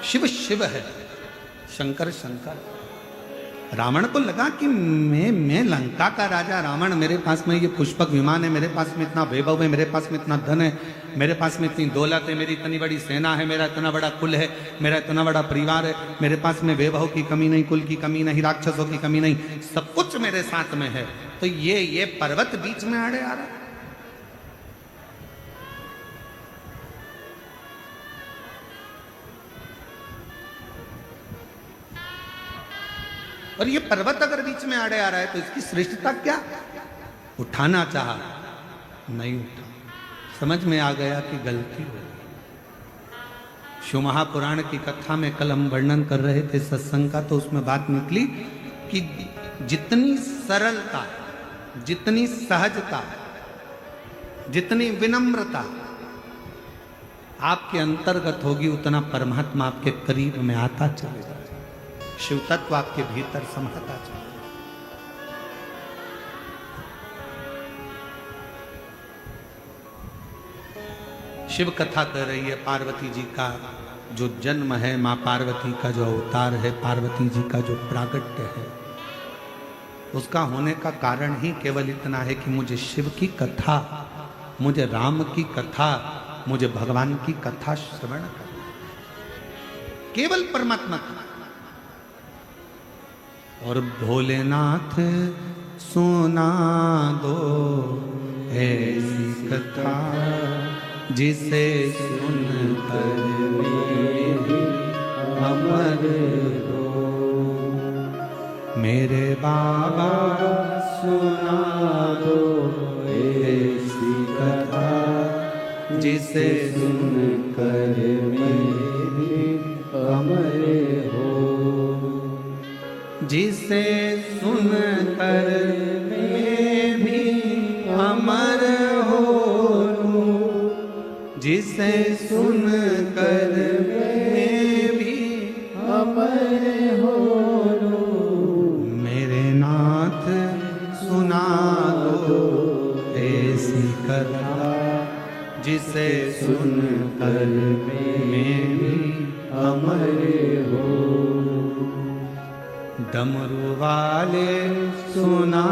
शिव शिव है, शंकर शंकर। रावण को लगा कि मैं लंका का राजा रावण, मेरे पास में ये पुष्पक विमान है, मेरे पास में इतना वैभव है, मेरे पास में इतना धन है, मेरे पास में इतनी दौलत है, मेरी इतनी बड़ी सेना है, मेरा इतना बड़ा कुल है, मेरा इतना बड़ा परिवार है, मेरे पास में वैभव की कमी नहीं, कुल की कमी नहीं, राक्षसों की कमी नहीं, सब कुछ मेरे साथ में है, तो ये पर्वत बीच में आड़े आ रहा है। और ये पर्वत अगर बीच में आड़े आ रहा है तो इसकी श्रेष्ठता क्या? उठाना चाहा, नहीं उठा। समझ में आ गया कि गलती हो गई। शिव महापुराण की कथा में कल हम वर्णन कर रहे थे सत्संग का, तो उसमें बात निकली कि जितनी सरलता, जितनी सहजता, जितनी विनम्रता आपके अंतर्गत होगी, उतना परमात्मा आपके करीब में आता चले जाएगा, शिव तत्व आपके भीतर समाता चले। शिव कथा कर रही है पार्वती जी का जो जन्म है, मां पार्वती का जो अवतार है, पार्वती जी का जो प्रागट्य है, उसका होने का कारण ही केवल इतना है कि मुझे शिव की कथा, मुझे राम की कथा, मुझे भगवान की कथा श्रवण करना, केवल परमात्मा की। और भोलेनाथ सुना दो ऐसी कथा जिसे सुनकर अमर हो, मेरे बाबा सुना दो ऐसी कथा जिसे सुनकर अमर हो, जिसे सुनकर मैं भी अमर हो लूं, जिसे सुनकर मैं भी अमर हो लूं, मेरे नाथ सुना दो ऐसी कथा जिसे सुनकर मैं भी अमर हो। डमरू वाले सुना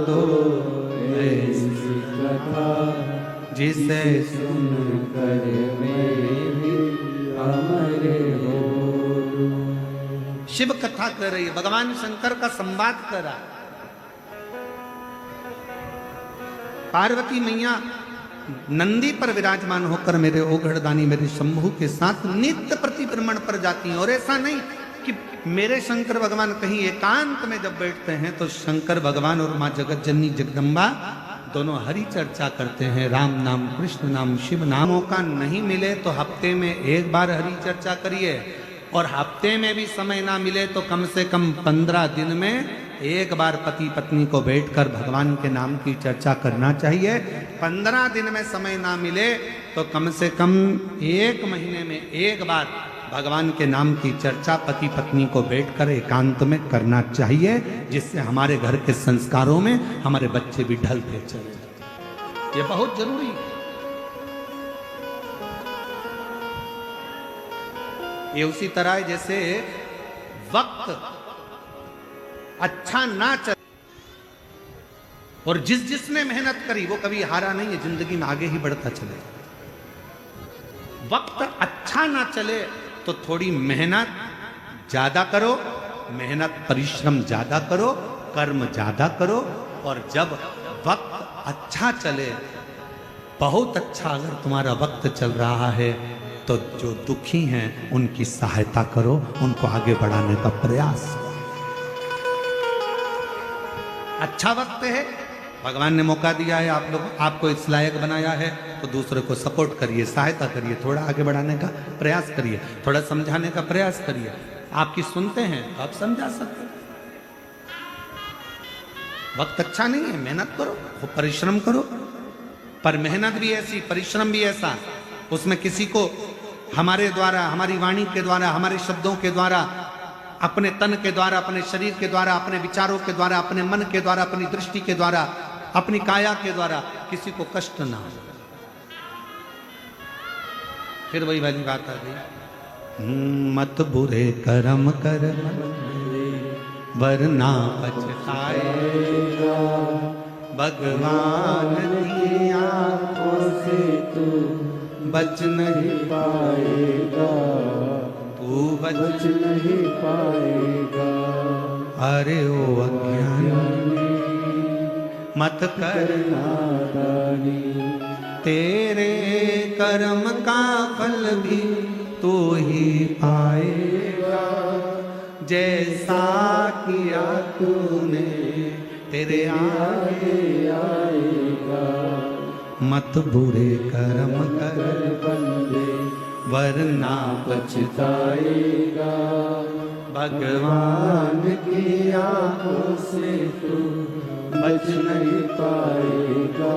दो ऐसी कथा जिसे सुनकर मैं भी अमर हो। शिव कथा कर रही है, भगवान शंकर का संवाद कर रहा। पार्वती मैया नंदी पर विराजमान होकर मेरे ओघड़दानी मेरे शंभू के साथ नित्य प्रतिभ्रमण पर जाती हैं। और ऐसा नहीं कि मेरे शंकर भगवान कहीं एकांत में जब बैठते हैं तो शंकर भगवान और माँ जगत जननी जगदम्बा दोनों हरि चर्चा करते हैं, राम नाम, कृष्ण नाम, शिव नाम। मौका नहीं मिले तो हफ्ते में एक बार हरि चर्चा करिए, और हफ्ते में भी समय ना मिले तो कम से कम 15 दिन में एक बार पति पत्नी को बैठकर भगवान के नाम की चर्चा करना चाहिए। 15 दिन में समय ना मिले तो कम से कम 1 महीने में एक बार भगवान के नाम की चर्चा पति पत्नी को बैठकर एकांत में करना चाहिए, जिससे हमारे घर के संस्कारों में हमारे बच्चे भी ढलते चले जाते। ये बहुत जरूरी है। ये उसी तरह है जैसे वक्त अच्छा ना चले और जिसने मेहनत करी वो कभी हारा नहीं है, जिंदगी में आगे ही बढ़ता चले। वक्त अच्छा ना चले तो थोड़ी मेहनत ज्यादा करो मेहनत परिश्रम ज्यादा करो, कर्म ज्यादा करो, और जब वक्त अच्छा चले, बहुत अच्छा अगर तुम्हारा वक्त चल रहा है, तो जो दुखी हैं उनकी सहायता करो, उनको आगे बढ़ाने का प्रयास करो। अच्छा वक्त है, भगवान ने मौका दिया है, आप लोग आपको इस लायक बनाया है, तो दूसरे को सपोर्ट करिए, सहायता करिए, थोड़ा आगे बढ़ाने का प्रयास करिए, थोड़ा समझाने का प्रयास करिए। आपकी सुनते हैं तो आप समझा सकते हैं। वक्त अच्छा नहीं है, मेहनत करो, खूब परिश्रम करो, पर मेहनत भी ऐसी, परिश्रम भी ऐसा, उसमें किसी को हमारे द्वारा, हमारी वाणी के द्वारा, हमारे शब्दों के द्वारा, अपने तन के द्वारा, अपने शरीर के द्वारा, अपने विचारों के द्वारा, अपने मन के द्वारा, अपनी दृष्टि के द्वारा, अपनी काया के द्वारा किसी को कष्ट ना हो। फिर वही वाली बात आ गई, मत बुरे कर्म कर वरना पछताएगा, भगवान की आंखों से तू बच नहीं पाएगा, तू बच नहीं पाएगा। अरे ओ अज्ञानी मत कर नादानी, तेरे कर्म का फल भी तू ही पाएगा, जैसा किया तूने तेरे आगे आएगा। मत बुरे कर्म कर बंदे वरना पछताएगा, भगवान की आंखों से तू बच नहीं पाएगा,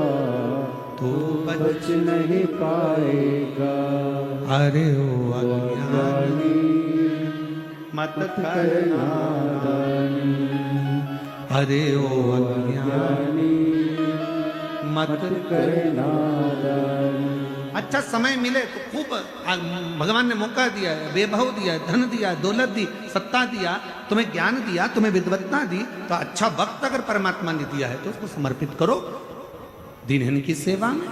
तू बच नहीं पाएगा। अरे ओ अज्ञानी मत कर नादानी, अरे ओ अज्ञानी मत कर नादानी। अच्छा समय मिले तो खूब, भगवान ने मौका दिया है, वैभव दिया है, धन दिया है, दौलत दी, सत्ता दिया, तुम्हें ज्ञान दिया, तुम्हें विद्वत्ता दी, तो अच्छा वक्त अगर परमात्मा ने दिया है तो उसको समर्पित करो दीनहीन की सेवा में।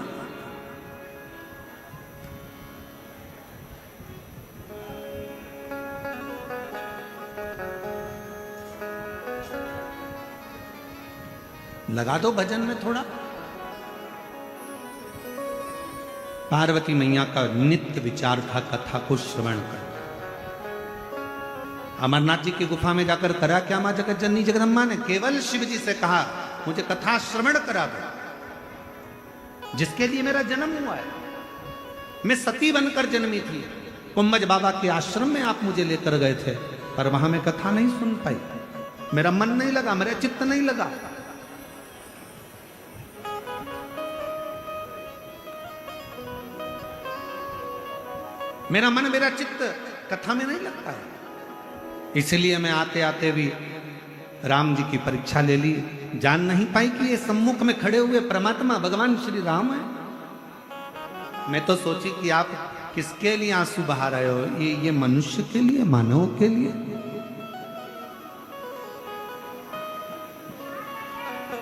लगा दो भजन में थोड़ा। पार्वती मैया का नित्य विचार था कथा को श्रवण कर। अमरनाथ जी की गुफा में जाकर करा क्या मां जगत जननी जगदम्बा ने? केवल शिव जी से कहा मुझे कथा श्रवण करा दो, जिसके लिए मेरा जन्म हुआ है। मैं सती बनकर जन्मी थी, कुंभज बाबा के आश्रम में आप मुझे लेकर गए थे, पर वहां मैं कथा नहीं सुन पाई, मेरा मन नहीं लगा, मेरा चित्त नहीं लगा। मेरा मन, मेरा चित्त कथा में नहीं लगता है। इसलिए मैं आते आते भी राम जी की परीक्षा ले ली, जान नहीं पाई कि ये सम्मुख में खड़े हुए परमात्मा भगवान श्री राम है। मैं तो सोची कि आप किसके लिए आंसू बहा रहे हो, ये मनुष्य के लिए, मानव के लिए।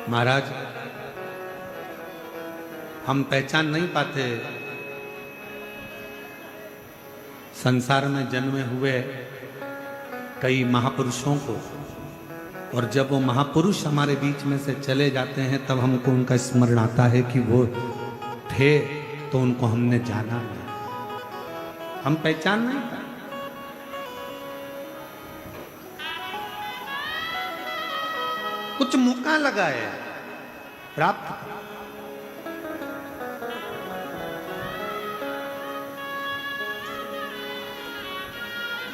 महाराज हम पहचान नहीं पाते संसार में जन्मे हुए कई महापुरुषों को, और जब वो महापुरुष हमारे बीच में से चले जाते हैं तब हमको उनका स्मरण आता है कि वो थे तो उनको हमने जाना नहीं, हम पहचान नहीं पाए। कुछ मौका लगा है प्राप्त।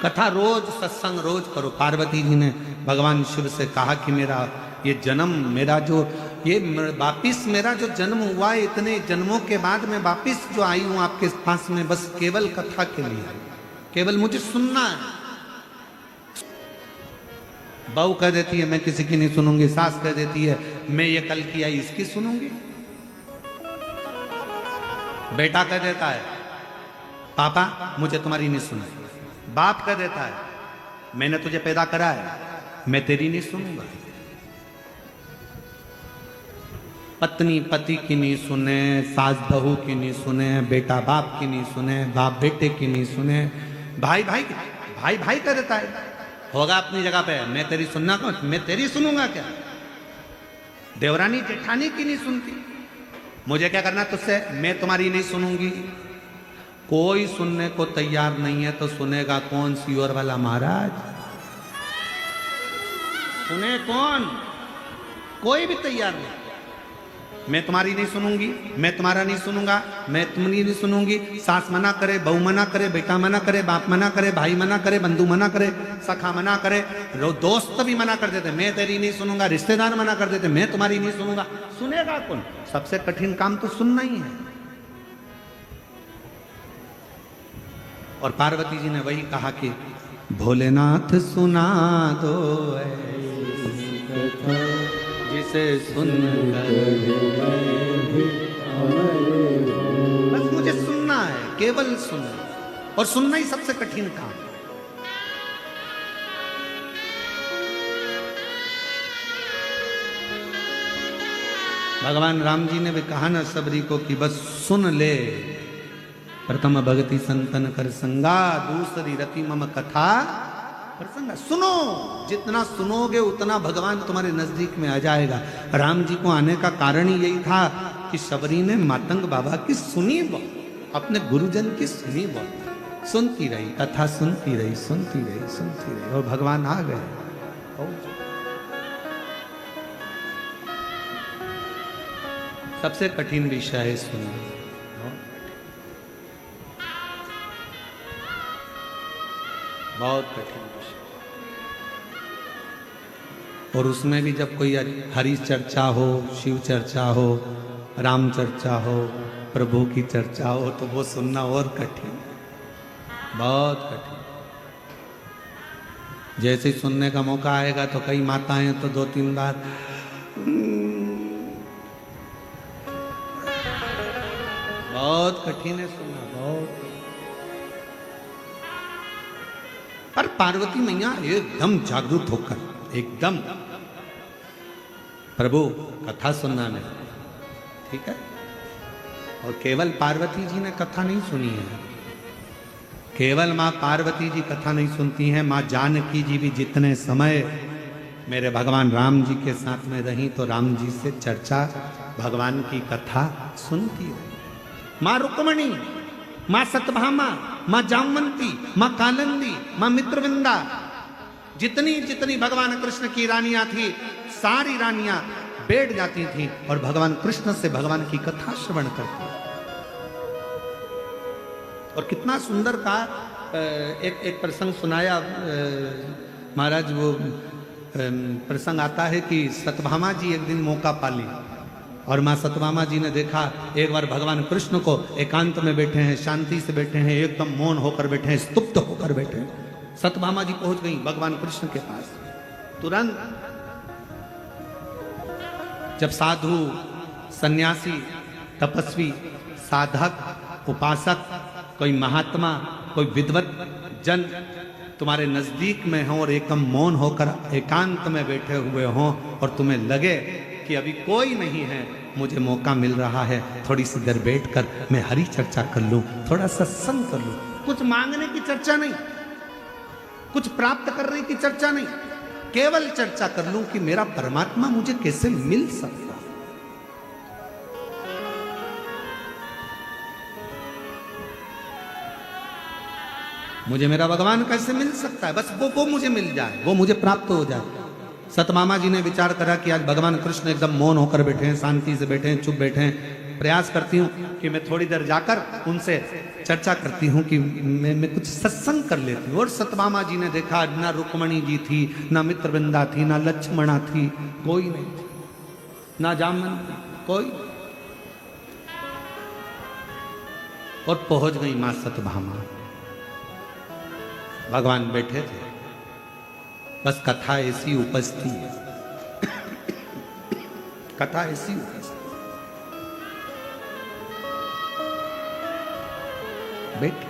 कथा रोज, सत्संग रोज करो। पार्वती जी ने भगवान शिव से कहा कि मेरा ये जन्म, मेरा जो ये वापिस मेरा जो जन्म हुआ है, इतने जन्मों के बाद मैं वापिस जो आई हूं आपके पास में, बस केवल कथा के लिए, केवल मुझे सुनना है। बहू कह देती है मैं किसी की नहीं सुनूंगी, सास कह देती है मैं ये कल की आई इसकी सुनूंगी, बेटा कह देता है पापा मुझे तुम्हारी नहीं सुनाई, बाप कह देता है मैंने तुझे पैदा करा है मैं तेरी नहीं सुनूंगा। पत्नी पति की नहीं सुने, सास बहू की नहीं सुने, बेटा बाप की नहीं सुने, बाप बेटे की नहीं सुने, भाई भाई भाई भाई कह देता है होगा अपनी जगह पे, मैं तेरी सुनना कौन, मैं तेरी सुनूंगा क्या? देवरानी जेठानी की नहीं सुनती, मुझे क्या करना तुझसे? मैं तुम्हारी नहीं सुनूंगी। कोई सुनने को तैयार नहीं है तो सुनेगा कौन? सीओर वाला महाराज सुने कौन? कोई भी तैयार नहीं। मैं तुम्हारी नहीं सुनूंगी, मैं तुम्हारा नहीं सुनूंगा, मैं तुम्हारी नहीं सुनूंगी। सास मना करे, बहू मना करे, बेटा मना करे, बाप मना करे, भाई मना करे, बंधु मना करे, सखा मना करे, दोस्त भी मना कर देते, मैं तेरी नहीं सुनूंगा। रिश्तेदार मना कर देते, मैं तुम्हारी नहीं सुनूंगा। सुनेगा कौन? सबसे कठिन काम तो सुनना ही है। और पार्वती जी ने वही कहा कि भोलेनाथ सुना दो जिसे सुन बस मुझे सुनना है, केवल सुनना, और सुनना ही सबसे कठिन काम। भगवान राम जी ने भी कहा ना सबरी को कि बस सुन ले। प्रथम भगति संतन कर संगा, दूसरी रति मम कथा प्रसंगा। सुनो, जितना सुनोगे उतना भगवान तुम्हारे नजदीक में आ जाएगा। राम जी को आने का कारण ही यही था कि शबरी ने मातंग बाबा की सुनी बात, अपने गुरुजन की सुनी बात, सुनती रही, कथा सुनती रही, सुनती रही, सुनती रही, और भगवान आ गए। सबसे कठिन विषय है सुनना, बहुत कठिन विषय। और उसमें भी जब कोई हरि चर्चा हो, शिव चर्चा हो, राम चर्चा हो, प्रभु की चर्चा हो, तो वो सुनना और कठिन, बहुत कठिन। जैसे ही सुनने का मौका आएगा तो कई माताएं तो 2-3 बार बहुत कठिन है सुनना, बहुत। पर पार्वती मैया एकदम जागरूक होकर, एकदम प्रभु कथा सुनना नहीं, ठीक है। और केवल पार्वती जी ने कथा नहीं सुनी है, केवल माँ पार्वती जी कथा नहीं सुनती हैं, माँ जानकी जी भी जितने समय मेरे भगवान राम जी के साथ में रही तो राम जी से चर्चा, भगवान की कथा सुनती है। माँ रुक्मणी, माँ सतभामा, माँ जामवंती, माँ कालंदी, माँ मित्रविंदा, जितनी जितनी भगवान कृष्ण की रानियां थी, सारी रानियां बैठ जाती थी और भगवान कृष्ण से भगवान की कथा श्रवण करती। और कितना सुंदर का एक प्रसंग सुनाया महाराज। वो प्रसंग आता है कि सतभामा जी एक दिन मौका पाली और माँ सतभामा जी ने देखा एक बार भगवान कृष्ण को एकांत में बैठे हैं, शांति से बैठे हैं, एकदम मौन होकर बैठे हैं, स्तुप्त होकर बैठे हैं। सतभामा जी पहुंच गई भगवान कृष्ण के पास। तुरंत जब साधु, सन्यासी, तपस्वी, साधक, उपासक, कोई महात्मा, कोई विद्वत जन तुम्हारे नजदीक में हो और एकदम मौन होकर एकांत में बैठे हुए हों और तुम्हें लगे कि अभी कोई नहीं है, मुझे मौका मिल रहा है, थोड़ी सी देर बैठकर मैं हरि चर्चा कर लूं, थोड़ा सत्संग कर लूं। कुछ मांगने की चर्चा नहीं, कुछ प्राप्त करने की चर्चा नहीं, केवल चर्चा कर लूं कि मेरा परमात्मा मुझे कैसे मिल सकता। मुझे मेरा भगवान कैसे मिल सकता है, बस वो मुझे मिल जाए, वो मुझे प्राप्त हो जाए। सतभामा जी ने विचार करा कि आज भगवान कृष्ण एकदम मौन होकर बैठे हैं, शांति से बैठे हैं, चुप बैठे हैं, प्रयास करती हूँ कि मैं थोड़ी देर जाकर उनसे चर्चा करती हूँ कि मैं कुछ सत्संग कर लेती हूँ। और सतभामा जी ने देखा ना रुक्मणी जी थी, ना मित्रवृंदा थी, ना लक्ष्मणा थी, कोई नहीं थी, ना जामवंती, कोई। और पहुंच गई माँ सतभामा, भगवान बैठे थे, बस कथा ऐसी उपस्थिति है, कथा ऐसी उपस्थिति, बैठे।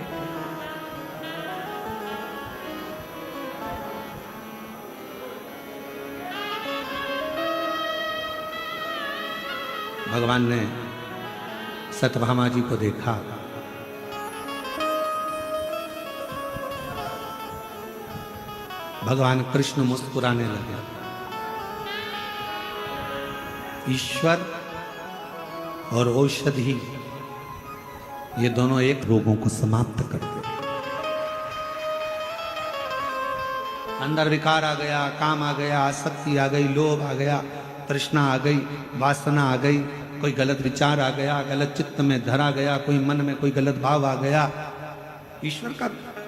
भगवान ने सतभामा जी को देखा, भगवान कृष्ण मुस्कुराने लगे। ईश्वर और औषधि ये दोनों एक रोगों को समाप्त कर दे। अंदर विकार आ गया, काम आ गया, आसक्ति आ गई, लोभ आ गया, तृष्णा आ गई, वासना आ गई, कोई गलत विचार आ गया, गलत चित्त में धरा गया, कोई मन में कोई गलत भाव आ गया।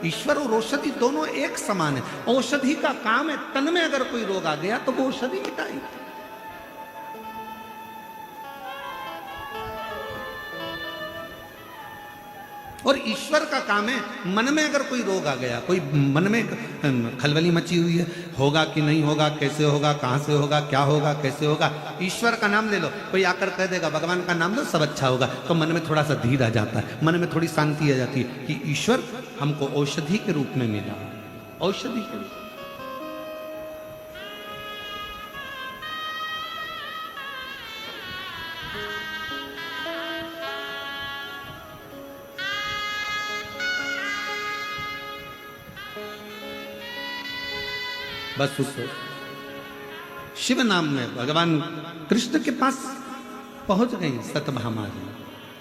ईश्वर और औषधि दोनों एक समान है। औषधि का काम है, तन में अगर कोई रोग आ गया तो वो औषधि मिटाएगी। और ईश्वर का काम है, मन में अगर कोई रोग आ गया, कोई मन में खलबली मची हुई है, होगा कि नहीं होगा, कैसे होगा, कहां से होगा, क्या होगा, कैसे होगा, ईश्वर का नाम ले लो। कोई आकर कह देगा भगवान का नाम लो सब अच्छा होगा, तो मन में थोड़ा सा धीर आ जाता है, मन में थोड़ी शांति आ जाती है कि ईश्वर हमको औषधि के रूप में मिला। औषधि के रूप बस उस शिव नाम में भगवान कृष्ण के पास पहुंच गई सत्यभामा जी,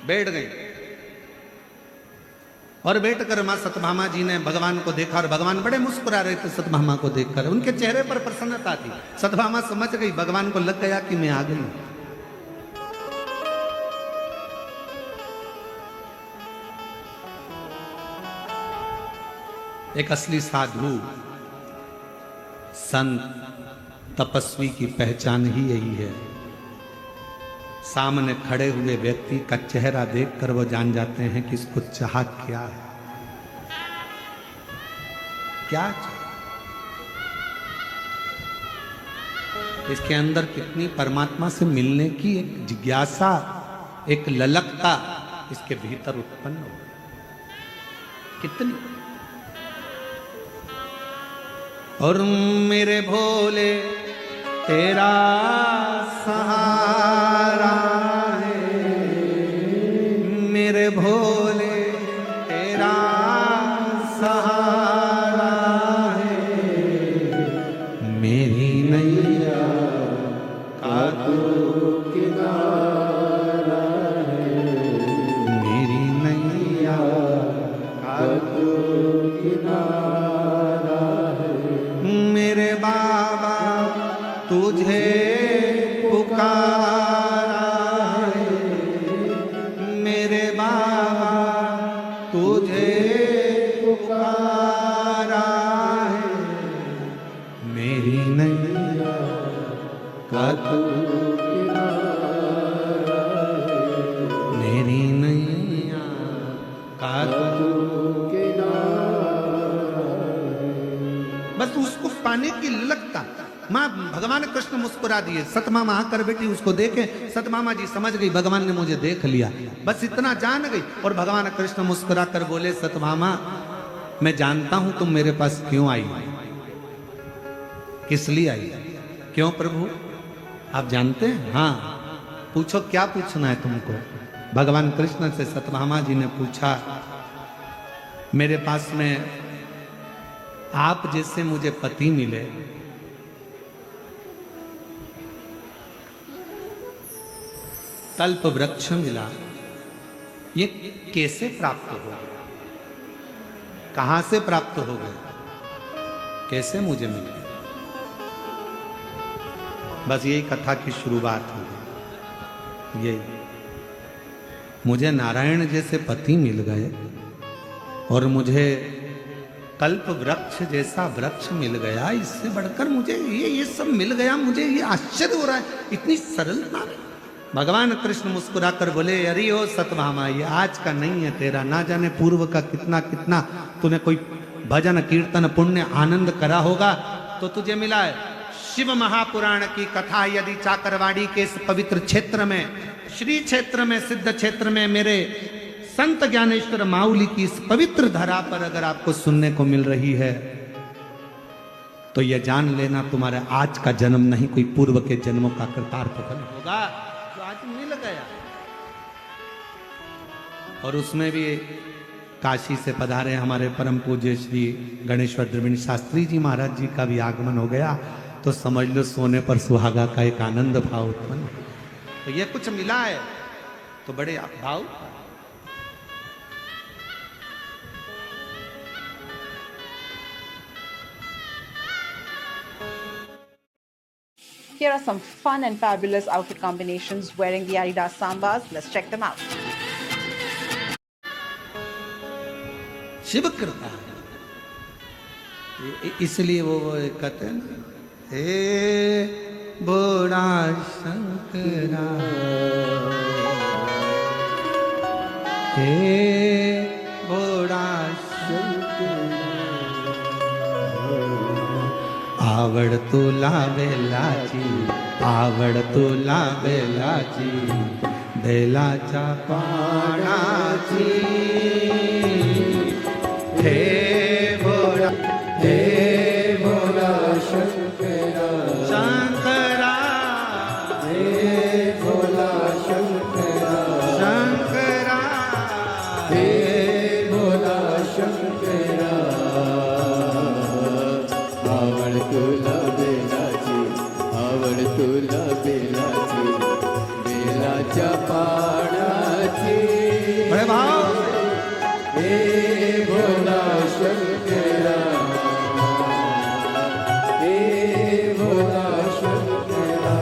बैठ गई। और बैठकर मां सत्यभामा जी ने भगवान को देखा और भगवान बड़े मुस्कुरा रहे थे सत्यभामा को देखकर, उनके चेहरे पर प्रसन्नता थी। सत्यभामा समझ गई, भगवान को लग गया कि मैं आ गई। एक असली साधु संत तपस्वी की पहचान ही यही है। सामने खड़े हुए व्यक्ति का चेहरा देखकर वो जान जाते हैं कि इसको चाह क्या है, क्या चाह, इसके अंदर कितनी परमात्मा से मिलने की एक जिज्ञासा, एक ललकता इसके भीतर उत्पन्न हो, कितनी। और मेरे भोले तेरा सहारा है, मेरे भोले तेरा सहारा है, मेरी नैया का तू किनारा है, मेरी नैया का तू किनारा है, मेरे बाबा तुझे पुकारा है, मेरे बाबा तुझे पुकारा है, मेरी नैया का तू किनारा है, मेरी नैया का तू किनारा है। बस उसको पाने की ललकता। माँ भगवान कृष्ण मुस्कुरा दिए, सतमामा आकर बेटी उसको देखे, सतमामा जी समझ गई भगवान ने मुझे देख लिया, बस इतना जान गई। और भगवान कृष्ण मुस्कुरा कर बोले, सतमामा मैं जानता हूं तुम मेरे पास क्यों आई, किस लिए आई। क्यों प्रभु आप जानते हैं? हाँ पूछो, क्या पूछना है तुमको। भगवान कृष्ण से सतभामा जी ने पूछा, मेरे पास में आप जैसे मुझे पति मिले, कल्प वृक्ष मिला, ये कैसे प्राप्त हो गया, कहां से प्राप्त हो गए, कैसे मुझे मिले। बस यही कथा की शुरुआत हो गई। यही मुझे नारायण जैसे पति मिल गए और मुझे कल्प वृक्ष जैसा वृक्ष मिल गया, इससे बढ़कर मुझे ये सब मिल गया, मुझे ये आश्चर्य हो रहा है, इतनी सरलता। भगवान कृष्ण मुस्कुरा कर बोले, अरे ओ सतभामा ये आज का नहीं है तेरा, ना जाने पूर्व का कितना कितना तूने कोई भजन कीर्तन पुण्य आनंद करा होगा तो तुझे मिला है। शिव महापुराण की कथा यदि चाकरवाड़ी के इस पवित्र क्षेत्र में, श्री क्षेत्र में, सिद्ध क्षेत्र में, मेरे संत ज्ञानेश्वर माउली की इस पवित्र धरा पर अगर आपको सुनने को मिल रही है तो यह जान लेना तुम्हारे आज का जन्म नहीं, कोई पूर्व के जन्मों का कृतार्थ फल होगा जो आज मिल गया। और उसमें भी काशी से पधारे हमारे परम पूज्य श्री गणेश्वर द्रविड़ शास्त्री जी महाराज जी का भी आगमन हो गया, तो समझ लो सोने पर सुहागा का एक आनंद भाव उत्पन्न। तो ये कुछ मिला है तो बड़े भाव। Here are some fun and fabulous outfit combinations wearing the Adidas Sambas. Let's check them out. Shiv कृपा इसलिए वो कहते हैं ना, हे बोड़ा शंकरा, हे बोड़ा आवड़ तुला बेलाची, आवड़ तुला बेलाची, बेलाचा पाणाची, हे भोला, हे भोला शंकरा, शंकरा, हे भोला शंकरा, शंकरा, हे भोला शंकरा, आवड तुला बेलाची, आवड तुला बेलाची, बेलाच्या पानाची, बड़े भाव। हे भोला शंकरा, हे भोला शंकरा।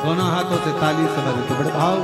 दोनों हाथों से ताली से बजे तो बड़े भाव।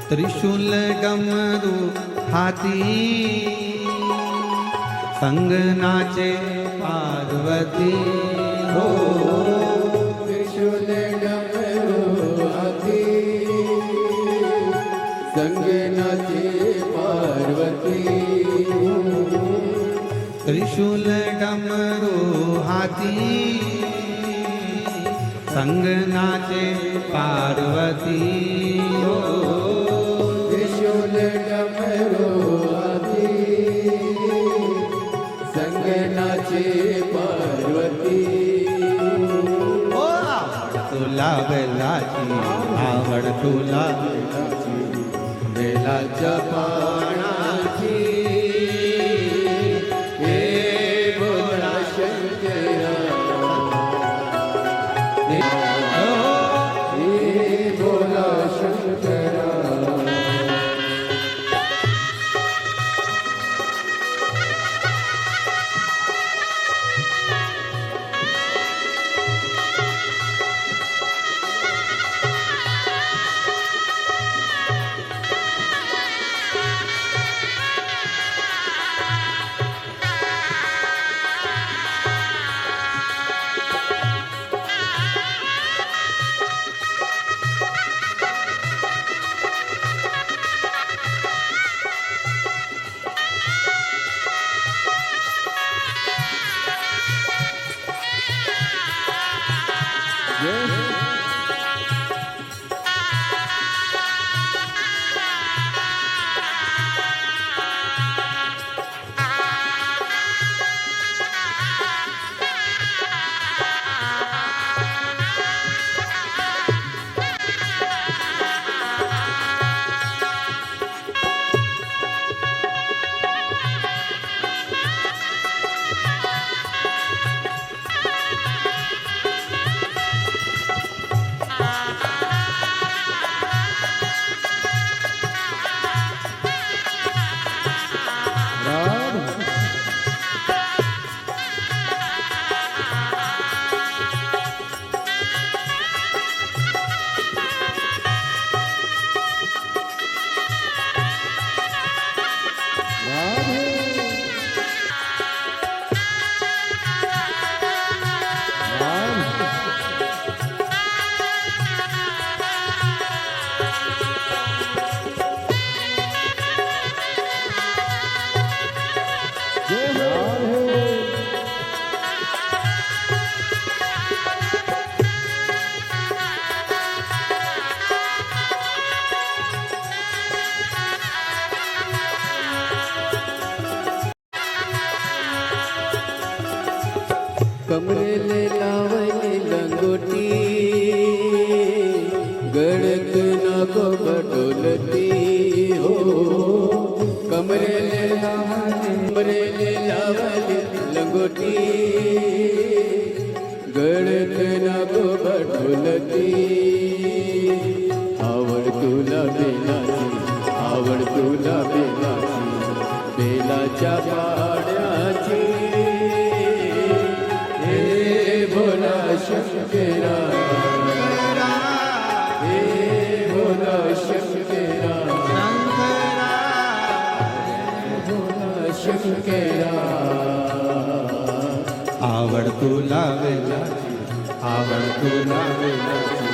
त्रिशूल डमरू हाथी संग नाचे पार्वती हो, त्रिशूल डमरू हाथी संग नाचे पार्वती, त्रिशूल डमरू हाथी संग नाचे पार्वती हो, त्रिशूल डमरू हाथी संग नाचे पार्वती, ओ आवड़ तुला बेलाची, आवड़ तुला बेलाच्या पानाची, हे भोला शंकरा, हे भोला शंकरा। कमरे ले लावनी लंगोटी गड़क न को बटोलती हो कमरे ले लावनी लंगोटी गड़क न को बटोलती आवड़ तुला बेलाची बेलाच्या पाड्याची भोला शंकरा हे भोला शंकरा भोला शंकरा आवड़ तुला वेलाची आवड़ तुला वेलाची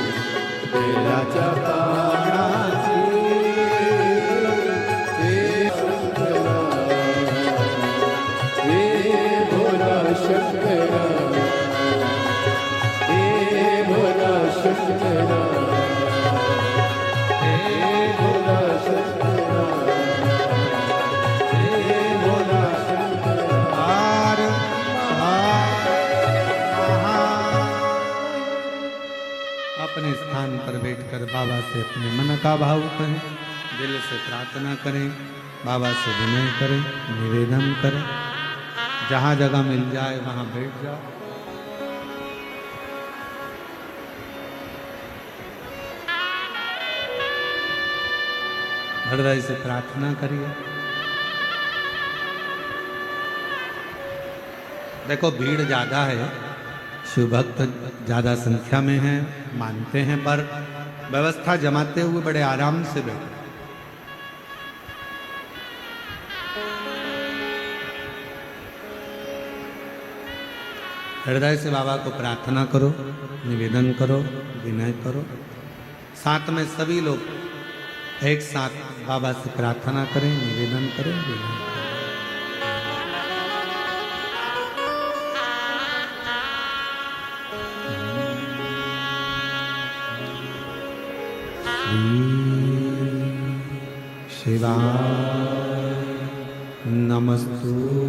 बेलाच्या पानाची हे शंकरा हे भोला शंकरा शंकरा हे भोला शंकरा हे भोला शंकरा पार अपने स्थान पर बैठकर बाबा से अपने मन का भाव करें, दिल से प्रार्थना करें, बाबा से विनय करें, निवेदन करें। जहाँ जगह मिल जाए वहाँ बैठ जाओ। हृदय से प्रार्थना करिए। देखो भीड़ ज्यादा है, शिव भक्त ज्यादा संख्या में है, मानते हैं, पर व्यवस्था जमाते हुए बड़े आराम से बैठे। हृदय से बाबा को प्रार्थना करो, निवेदन करो, विनय करो। साथ में सभी लोग एक साथ बाबा से प्रार्थना करें, निवेदन करें, विनय करें। शिवाय नमस्तुभ्यं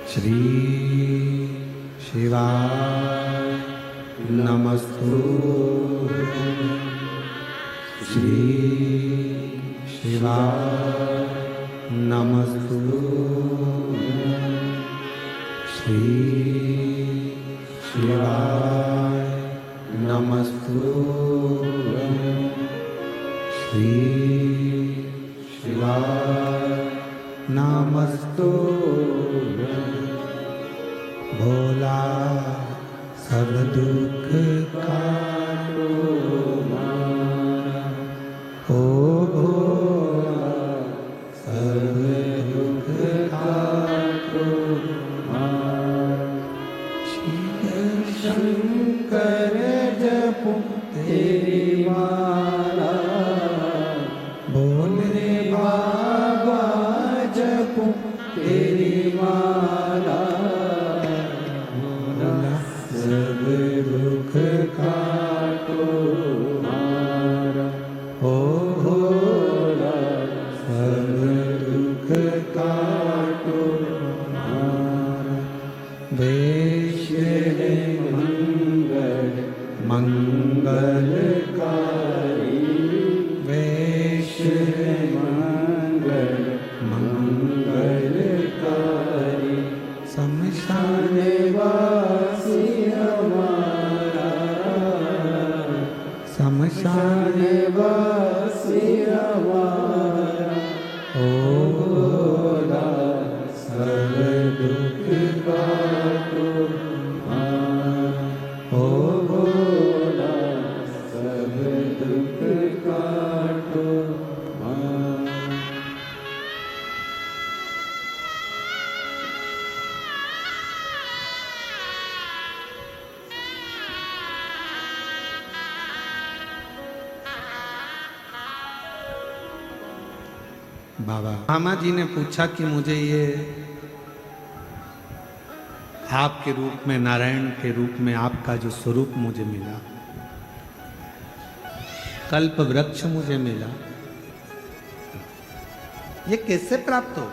श्री शिवाय नमस्तुभ्यं श्री शिवाय नमस्तुभ्यं श्री शिवाय नमस्तुभ्यं श्री शिवाय नमस्तुभ्यं। भोला सब दुख काटो मारा, ओ भोला सब दुख काटो मारा। शिव शंकर जपो तेरी माला, बोले बाबा जपो तेरी माला। भोला बाबा मामा जी ने पूछा कि मुझे ये आपके रूप में, नारायण के रूप में आपका जो स्वरूप मुझे मिला, कल्प वृक्ष मुझे मिला, ये कैसे प्राप्त हो?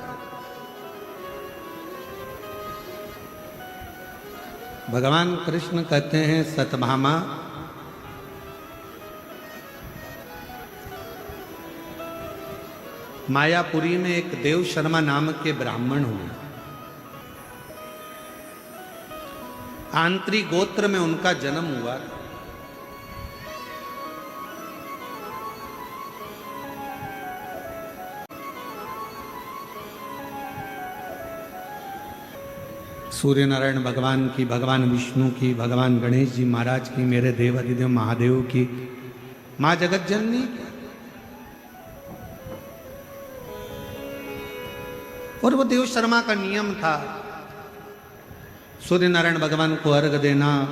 भगवान कृष्ण कहते हैं, सतभामा मायापुरी में एक देव शर्मा नाम के ब्राह्मण हुए। आंतरी गोत्र में उनका जन्म हुआ। सूर्य नारायण भगवान की, भगवान विष्णु की, भगवान गणेश जी महाराज की, मेरे देव अधिदेव महादेव की, मां जगत जननी की। और वो देव शर्मा का नियम था, सूर्य नारायण भगवान को अर्घ देना,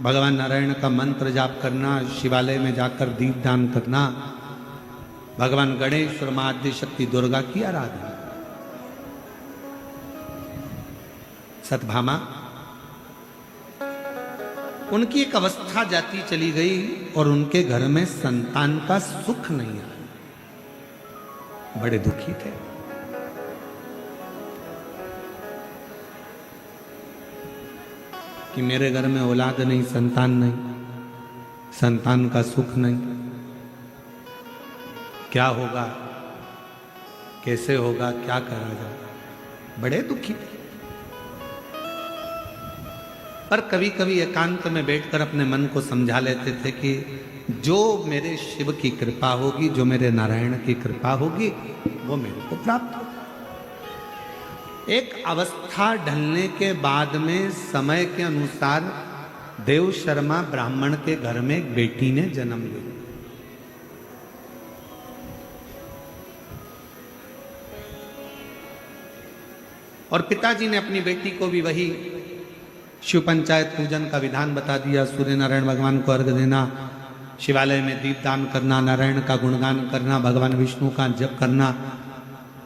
भगवान नारायण का मंत्र जाप करना, शिवालय में जाकर दीपदान करना, भगवान गणेश और मां आद्य शक्ति दुर्गा की आराधना। सतभामा उनकी एक अवस्था जाती चली गई और उनके घर में संतान का सुख नहीं आया। बड़े दुखी थे। कि मेरे घर में औलाद नहीं, संतान नहीं, संतान का सुख नहीं, क्या होगा, कैसे होगा, क्या करा जाए। बड़े दुखी थे। पर कभी कभी एकांत में बैठकर अपने मन को समझा लेते थे कि जो मेरे शिव की कृपा होगी, जो मेरे नारायण की कृपा होगी, वो मेरे को प्राप्त होगी। एक अवस्था ढलने के बाद में समय के अनुसार देव शर्मा ब्राह्मण के घर में एक बेटी ने जन्म लिया। और पिताजी ने अपनी बेटी को भी वही शिव पंचायत पूजन का विधान बता दिया। सूर्य नारायण भगवान को अर्घ देना, शिवालय में दीपदान करना, नारायण का गुणगान करना, भगवान विष्णु का जप करना,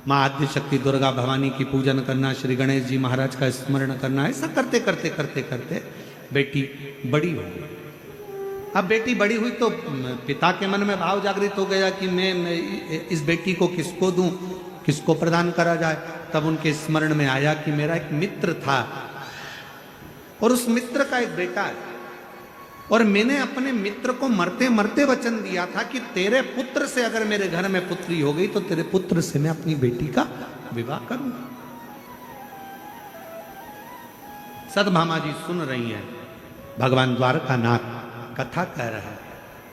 मां आद्य शक्ति दुर्गा भवानी की पूजन करना, श्री गणेश जी महाराज का स्मरण करना। ऐसा करते करते करते करते बेटी बड़ी हो गई। अब बेटी बड़ी हुई तो पिता के मन में भाव जागृत हो गया कि मैं इस बेटी को किसको दूं, किसको प्रदान करा जाए। तब उनके स्मरण में आया कि मेरा एक मित्र था और उस मित्र का एक बेटा है, और मैंने अपने मित्र को मरते मरते वचन दिया था कि तेरे पुत्र से अगर मेरे घर में पुत्री हो गई तो तेरे पुत्र से मैं अपनी बेटी का विवाह करूंगा। सतभामा जी सुन रही हैं, भगवान द्वारकानाथ कथा कह रहा है।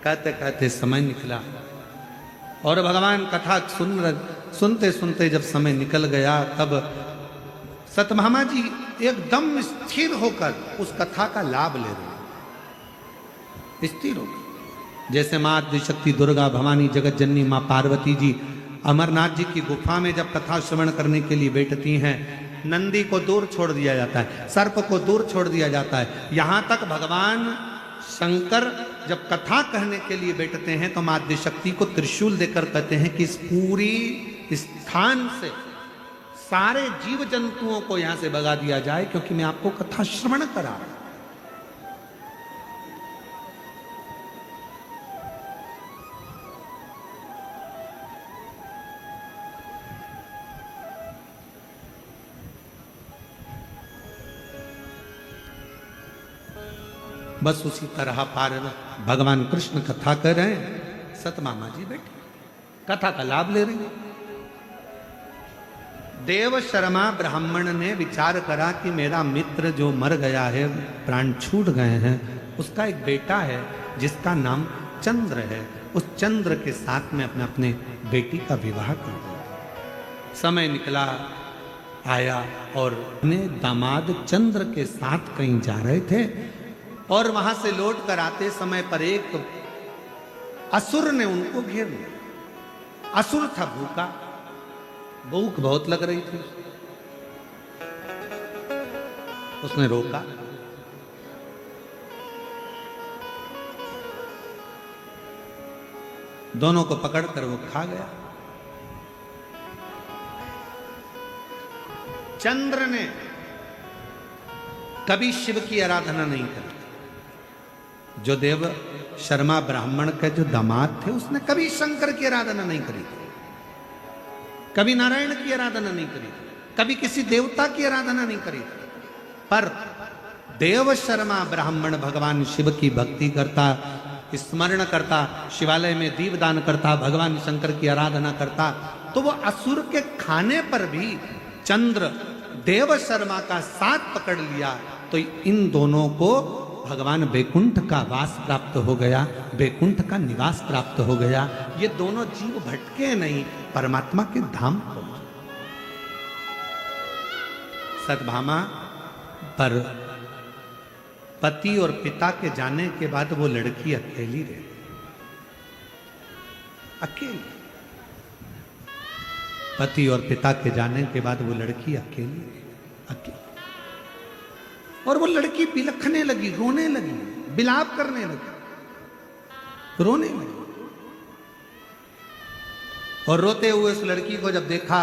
कहते कहते समय निकला और भगवान कथा सुनते सुनते जब समय निकल गया, तब सतभामा जी एकदम स्थिर होकर उस कथा का लाभ ले रहे, स्थिर होकर। जैसे मां आद्य शक्ति दुर्गा भवानी जगत जननी मां पार्वती जी अमरनाथ जी की गुफा में जब कथा श्रवण करने के लिए बैठती हैं, नंदी को दूर छोड़ दिया जाता है, सर्प को दूर छोड़ दिया जाता है। यहां तक भगवान शंकर जब कथा कहने के लिए बैठते हैं तो मां आद्य शक्ति को त्रिशूल देकर कहते हैं कि इस पूरी स्थान से सारे जीव जंतुओं को यहां से भगा दिया जाए, क्योंकि मैं आपको कथा श्रवण करा रहा हूं। बस उसी तरह पार भगवान कृष्ण कथा कर रहे हैं, सतभामा जी बैठे कथा का लाभ ले रही हैं। देव शर्मा ब्राह्मण ने विचार करा कि मेरा मित्र जो मर गया है, प्राण छूट गए हैं, उसका एक बेटा है जिसका नाम चंद्र है, उस चंद्र के साथ में अपने बेटी का विवाह कर दूं। समय निकला, आया और अपने दामाद चंद्र के साथ कहीं जा रहे थे और वहां से लौट कर आते समय पर एक असुर ने उनको घेर लिया। असुर था भूखा, भूख बहुत लग रही थी, उसने रोका। दोनों को पकड़कर वो खा गया। चंद्र ने कभी शिव की आराधना नहीं करी। जो देव शर्मा ब्राह्मण के जो दामाद थे उसने कभी शंकर की आराधना नहीं करी थी, कभी नारायण की आराधना नहीं करी थी, कभी किसी देवता की आराधना नहीं करी थी। पर देव शर्मा ब्राह्मण भगवान शिव की भक्ति करता, स्मरण करता, शिवालय में दीपदान करता, भगवान शंकर की आराधना करता, तो वो असुर के खाने पर भी चंद्र देव शर्मा का साथ पकड़ लिया, तो इन दोनों को भगवान बैकुंठ का वास प्राप्त हो गया, बैकुंठ का निवास प्राप्त हो गया। ये दोनों जीव भटके नहीं, परमात्मा के धाम पहुंचे। सतभामा पर पति और पिता के जाने के बाद वो लड़की अकेली रह गई, अकेली। पति और पिता के जाने के बाद वो लड़की अकेली, अकेली। और वो लड़की बिलखने लगी, रोने लगी, बिलाप करने लगी, रोने लगी। और रोते हुए उस लड़की को जब देखा,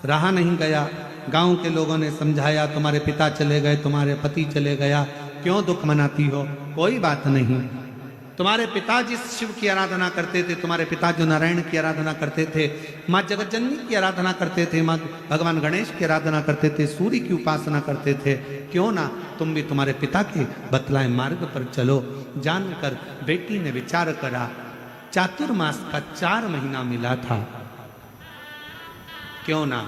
रहा नहीं गया। गांव के लोगों ने समझाया, तुम्हारे पिता चले गए, तुम्हारे पति चले गया, क्यों दुख मनाती हो? कोई बात नहीं, तुम्हारे पिता जिस शिव की आराधना करते थे, तुम्हारे पिता जो नारायण की आराधना करते थे, माँ जगतजननी की आराधना करते थे, माँ भगवान गणेश की आराधना करते थे, सूर्य की उपासना करते थे, क्यों ना तुम भी तुम्हारे पिता के बतलाए मार्ग पर चलो। जानकर बेटी ने विचार करा। चातुर्मास का 4 महीना मिला था, क्यों ना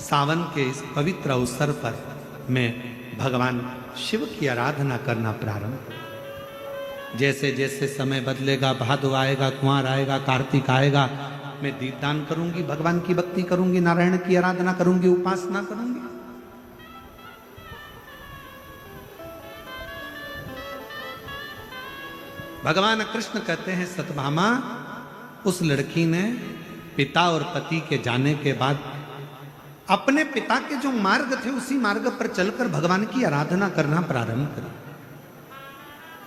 सावन के इस पवित्र अवसर पर मैं भगवान शिव की आराधना करना प्रारंभ। जैसे जैसे समय बदलेगा, भादो आएगा, कुंवर आएगा, कार्तिक आएगा, मैं दीपदान करूंगी, भगवान की भक्ति करूंगी, नारायण की आराधना करूंगी, उपासना करूंगी। भगवान कृष्ण कहते हैं, सतभामा, उस लड़की ने पिता और पति के जाने के बाद अपने पिता के जो मार्ग थे उसी मार्ग पर चलकर भगवान की आराधना करना प्रारंभ करी।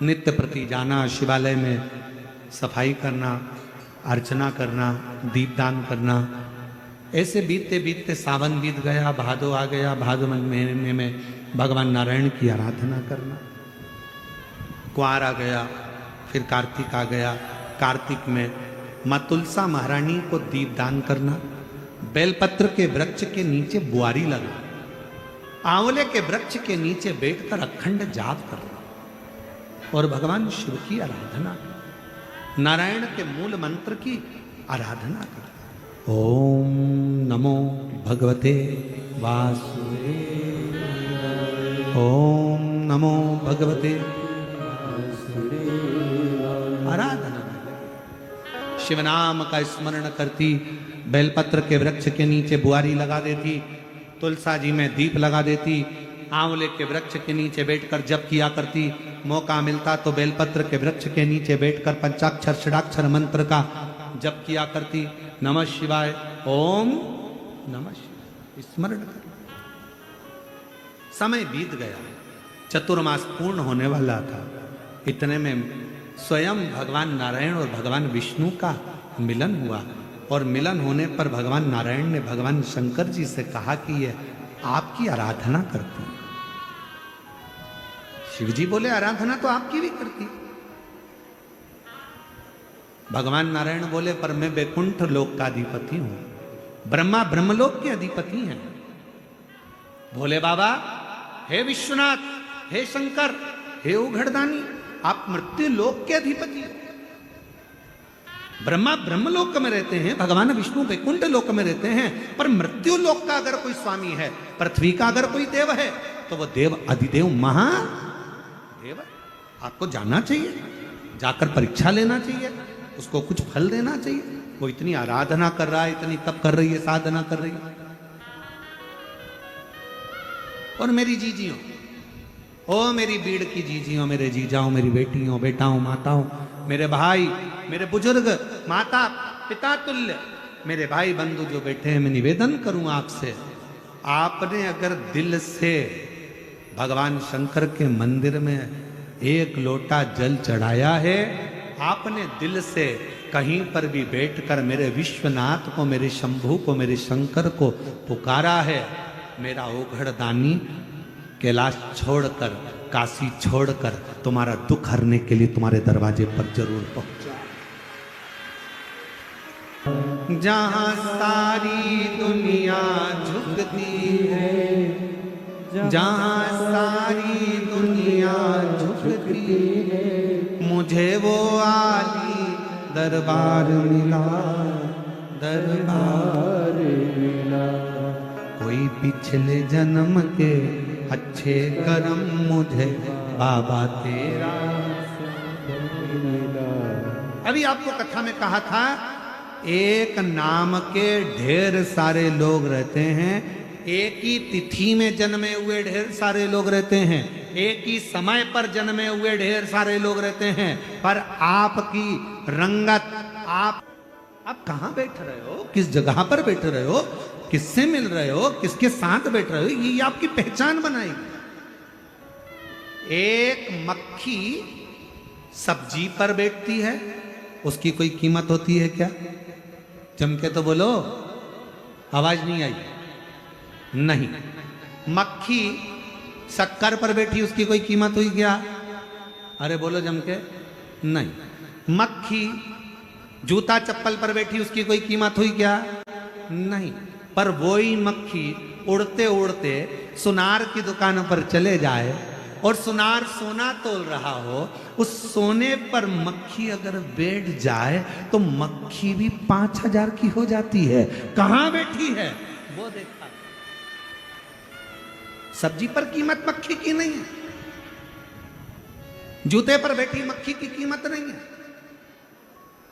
नित्य प्रति जाना, शिवालय में सफाई करना, अर्चना करना, दीपदान करना। ऐसे बीतते बीतते सावन बीत गया, भादो आ गया, भादो महीने में भगवान नारायण की आराधना करना। कुंवर आ गया, फिर कार्तिक आ गया, कार्तिक में माँ तुलसा महारानी को दीपदान करना, बेलपत्र के वृक्ष के नीचे बुआरी लगा, आंवले के वृक्ष के नीचे बैठकर अखंड जाप करना और भगवान शिव की आराधना, नारायण के मूल मंत्र की आराधना करना। ओम नमो भगवते वासुदेवाय, ओम नमो भगवते आराधना। शिव नाम का स्मरण करती, बेलपत्र के वृक्ष के नीचे बुआरी लगा देती, तुलसा जी में दीप लगा देती, आंवले के वृक्ष के नीचे बैठकर जप किया करती। मौका मिलता तो बेलपत्र के वृक्ष के नीचे बैठकर पंचाक्षर षडाक्षर मंत्र का जप किया करती। नमः शिवाय, ओम नमः शिवाय स्मरण कर। समय बीत गया, चतुर्मास पूर्ण होने वाला था। इतने में स्वयं भगवान नारायण और भगवान विष्णु का मिलन हुआ, और मिलन होने पर भगवान नारायण ने भगवान शंकर जी से कहा कि ये आपकी आराधना करती है। शिव जी बोले, आराधना तो आपकी भी करती। भगवान नारायण बोले, पर मैं बैकुंठ लोक का अधिपति हूं, ब्रह्मा ब्रह्मलोक के अधिपति हैं। भोले बाबा, हे विश्वनाथ, हे शंकर, हे उघड़दानी, आप मृत्यु लोक के अधिपति हो। ब्रह्मा ब्रह्मलोक में रहते हैं, भगवान विष्णु वैकुंठ लोक में रहते हैं, पर मृत्यु लोक का अगर कोई स्वामी है, पृथ्वी का अगर कोई देव है, तो वो देव अधिदेव महादेव है। आपको जानना चाहिए, जाकर परीक्षा लेना चाहिए, उसको कुछ फल देना चाहिए। वो इतनी आराधना कर रहा है, इतनी तप कर रही है, साधना कर रही है। और मेरी जीजियों, ओ मेरी बीड़ की जीजियों, मेरे जीजाओं, मेरी बेटियों, बेटाओं, माताओं, मेरे भाई, मेरे बुजुर्ग, माता पिता तुल्य मेरे भाई बंधु जो बैठे हैं, मैं निवेदन करूं आपसे, आपने अगर दिल से भगवान शंकर के मंदिर में 1 लोटा जल चढ़ाया है, आपने दिल से कहीं पर भी बैठकर मेरे विश्वनाथ को, मेरे शंभू को, मेरे शंकर को पुकारा है। मेरा ओघड़दानी कैलाश छोड़कर, काशी छोड़कर तुम्हारा दुख हरने के लिए तुम्हारे दरवाजे पर जरूर पहुंचा। जहां सारी दुनिया झुकती है, जहां सारी दुनिया झुकती है, मुझे वो आली दरबार मिला, दरबार मिला। कोई पिछले जन्म के अच्छे कर्म मुझे बाबा तेरा मिला। अभी आपको कथा में कहा था, एक नाम के ढेर सारे लोग रहते हैं, एक ही तिथि में जन्मे हुए ढेर सारे लोग रहते हैं, एक ही समय पर जन्मे हुए ढेर सारे लोग रहते हैं, पर आपकी रंगत, आप कहां बैठ रहे हो, किस जगह पर बैठ रहे हो, किससे मिल रहे हो, किसके साथ बैठ रहे हो, ये आपकी पहचान बनाएगी। एक मक्खी सब्जी पर बैठती है, उसकी कोई कीमत होती है क्या? जम के तो बोलो, आवाज नहीं आई। नहीं। मक्खी शक्कर पर बैठी, उसकी कोई कीमत हुई क्या? अरे बोलो जम के, नहीं। मक्खी जूता चप्पल पर बैठी, उसकी कोई कीमत हुई क्या? नहीं। पर वही मक्खी उड़ते उड़ते सुनार की दुकान पर चले जाए और सुनार सोना तोल रहा हो, उस सोने पर मक्खी अगर बैठ जाए तो मक्खी भी 5000 की हो जाती है। कहां बैठी है वो देखा। सब्जी पर कीमत मक्खी की नहीं है, जूते पर बैठी मक्खी की कीमत नहीं है,